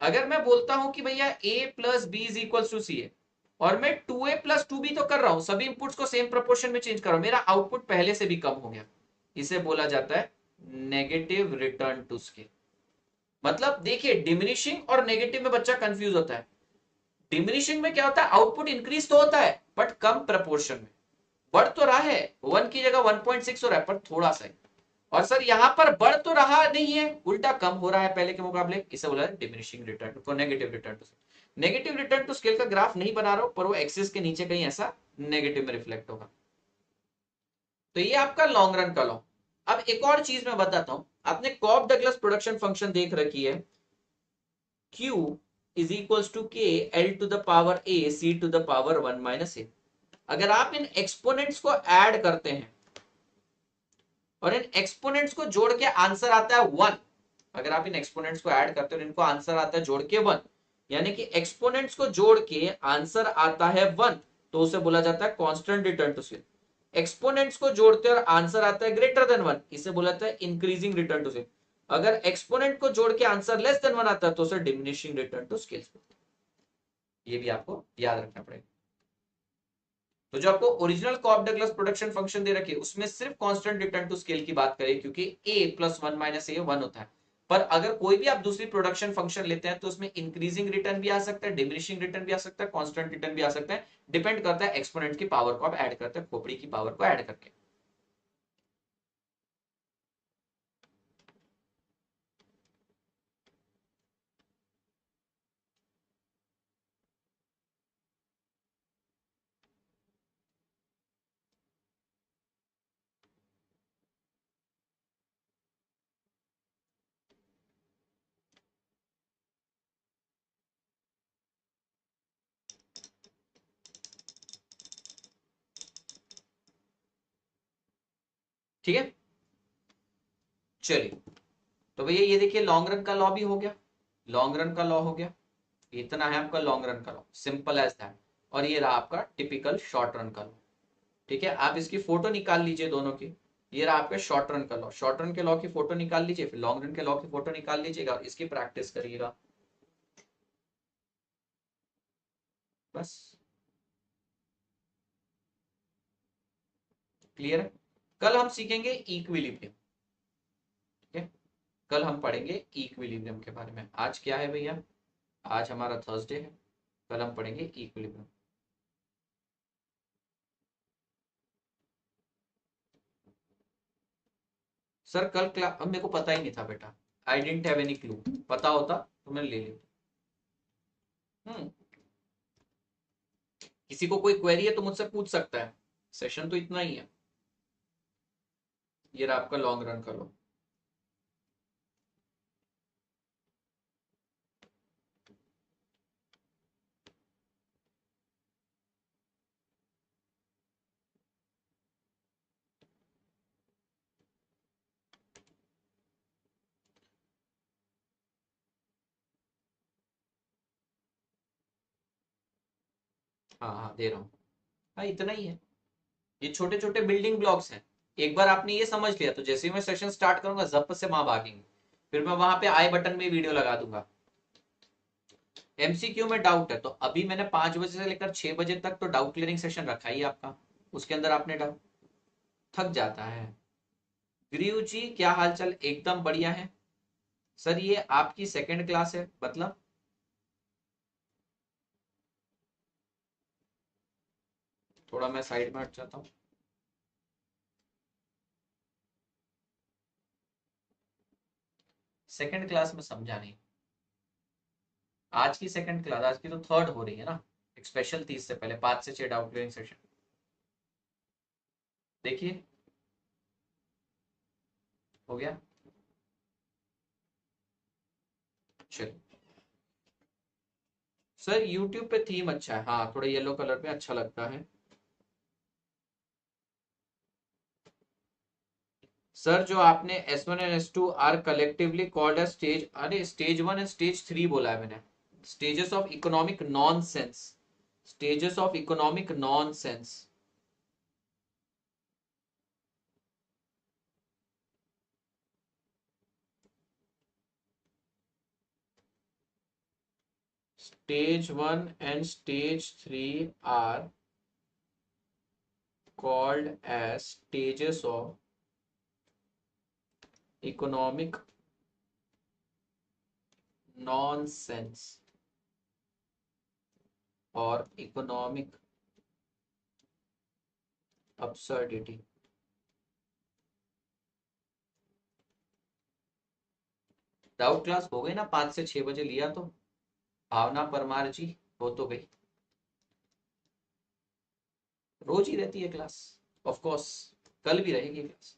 अगर मैं बोलता हूं कि भैया a plus B is equal to C है, और मैं 2a प्लस 2b तो कर रहा हूं, सभी इंपुट्स को सेम प्रोपोर्शन में चेंज कर रहा हूं, मेरा आउटपुट पहले से भी कम हो गया, इसे बोला जाता है नेगेटिव रिटर्न टू स्केल। मतलब देखिए, डिमिनिशिंग और नेगेटिव में बच्चा कंफ्यूज होता है। डिमिनिशिंग में क्या होता है, आउटपुट इंक्रीज तो होता है बट कम प्रपोर्शन में, बढ़ तो रहा है, 1 की जगह 1.6 हो रहा है पर थोड़ा सा। और सर यहां पर बढ़ तो रहा नहीं है, उल्टा कम हो रहा है पहले के मुकाबले, इसे बोला है diminishing return to, negative return to scale. Negative return to scale का ग्राफ नहीं बना रहा हूं, पर वो एक्सिस के नीचे कहीं ऐसा नेगेटिव में रिफ्लेक्ट होगा। तो ये आपका लॉन्ग रन का लॉ। अब एक और चीज मैं बताता हूं, आपने कॉब डगलस प्रोडक्शन फंक्शन देख रखी है, Q is equal to K L to the power A C to the power 1 minus A. अगर आप इन एक्सपोनेंट्स को ऐड करते हैं और इन एक्सपोनेंट्स को जोड़ के आंसर आता है 1, अगर आप इन एक्सपोनेंट्स को ऐड करते हो और इनको आंसर आता है जोड़ के 1, यानी कि एक्सपोनेंट्स को जोड़ के आंसर आता है 1, तो उसे बोला जाता है constant return to scale. Exponents को जोड़ते और आंसर आता है ग्रेटर देन 1, इसे बोला जाता है इंक्रीजिंग रिटर्न टू स्केल। अगर एक्सपोनेंट को जोड़ के आंसर लेस देन 1 आता है तो उसे डिमिनिशिंग रिटर्न टू स्केल। ये भी आपको याद रखना पड़ेगा। तो जो आपको original Cobb Douglas production function दे रखी है, उसमें सिर्फ कांस्टेंट रिटर्न टू स्केल की बात करें, क्योंकि a प्लस 1 माइनस ए 1 होता है। पर अगर कोई भी आप दूसरी प्रोडक्शन फंक्शन लेते हैं तो उसमें इंक्रीजिंग रिटर्न भी आ सकता है, डिमिनिशिंग रिटर्न भी आ सकता है, कांस्टेंट रिटर्न भी आ सकता है। डिपेंड करता है एक्सपोनेंट की पावर को आप ऐड करते हैं, खोपड़ी की पावर को ऐड करके। ठीक है, चलिए। तो भैया ये देखिए लॉन्ग रन का लॉ भी हो गया, लॉन्ग रन का लॉ हो गया, इतना है आपका लॉन्ग रन का लॉ, सिंपल एज दैट। और ये रहा आपका टिपिकल शॉर्ट रन का लॉ। ठीक है, आप इसकी फोटो निकाल लीजिए दोनों की। ये रहा आपका शॉर्ट रन का लॉ, शॉर्ट रन के लॉ की फोटो निकाल लीजिए, फिर लॉन्ग रन के लॉ की फोटो निकाल लीजिएगा, इसकी प्रैक्टिस करिएगा बस। क्लियर है। कल हम सीखेंगे इक्विलिब्रियम। ठीक है, कल हम पढ़ेंगे इक्विलिब्रियम के बारे में। आज क्या है भैया, आज हमारा थर्सडे है, कल हम पढ़ेंगे इक्विलिब्रियम। सर कल क्लास, अब मेरे को पता ही नहीं था बेटा, आई डेंट हैव एनी क्लू, पता होता तो मैं ले लेता। हम्म, किसी को कोई क्वेरी है तो मुझसे पूछ सकता है, सेशन तो इतना ही है। ये रहा आपका लॉन्ग रन का लो। हाँ हाँ दे रहा हूँ। हाँ इतना ही है, ये छोटे छोटे बिल्डिंग ब्लॉक्स हैं। एक बार आपने ये समझ लिया तो जैसे ही मैं सेशन स्टार्ट करूंगा जप से वहां भागेंगे, फिर मैं वहां पे आई बटन में वीडियो लगा दूंगा। एमसीक्यू में डाउट है तो अभी मैंने 5 बजे से लेकर 6 बजे तक तो डाउट क्लियरिंग सेशन रखा ही है आपका, उसके अंदर आपने डाउट, थक जाता है। गुरु जी क्या हालचाल, एकदम बढ़िया है। सर ये आपकी सेकंड क्लास है मतलब, थोड़ा मैं साइड में हट जाता हूँ। सेकंड क्लास में समझा नहीं, आज की सेकंड क्लास, आज की तो थर्ड हो रही है ना, एक स्पेशल थी इससे पहले 5 से 6 डाउट क्लियरिंग सेशन। देखिए हो गया। चलिए सर यूट्यूब पे थीम अच्छा है, हाँ थोड़ा येलो कलर पे अच्छा लगता है। सर जो आपने S1 and S2 are collectively called as stage, अरे स्टेज 1 एंड स्टेज 3 बोला है मैंने, stages of economic nonsense, stages of economic nonsense. Stage 1 and stage 3 are called as stages of economic nonsense or economic absurdity। Doubt class हो गई ना, 5 से 6 बजे लिया तो, भावना परमार जी हो तो गई, रोज ही रहती है क्लास, ऑफ कोर्स कल भी रहेगी क्लास।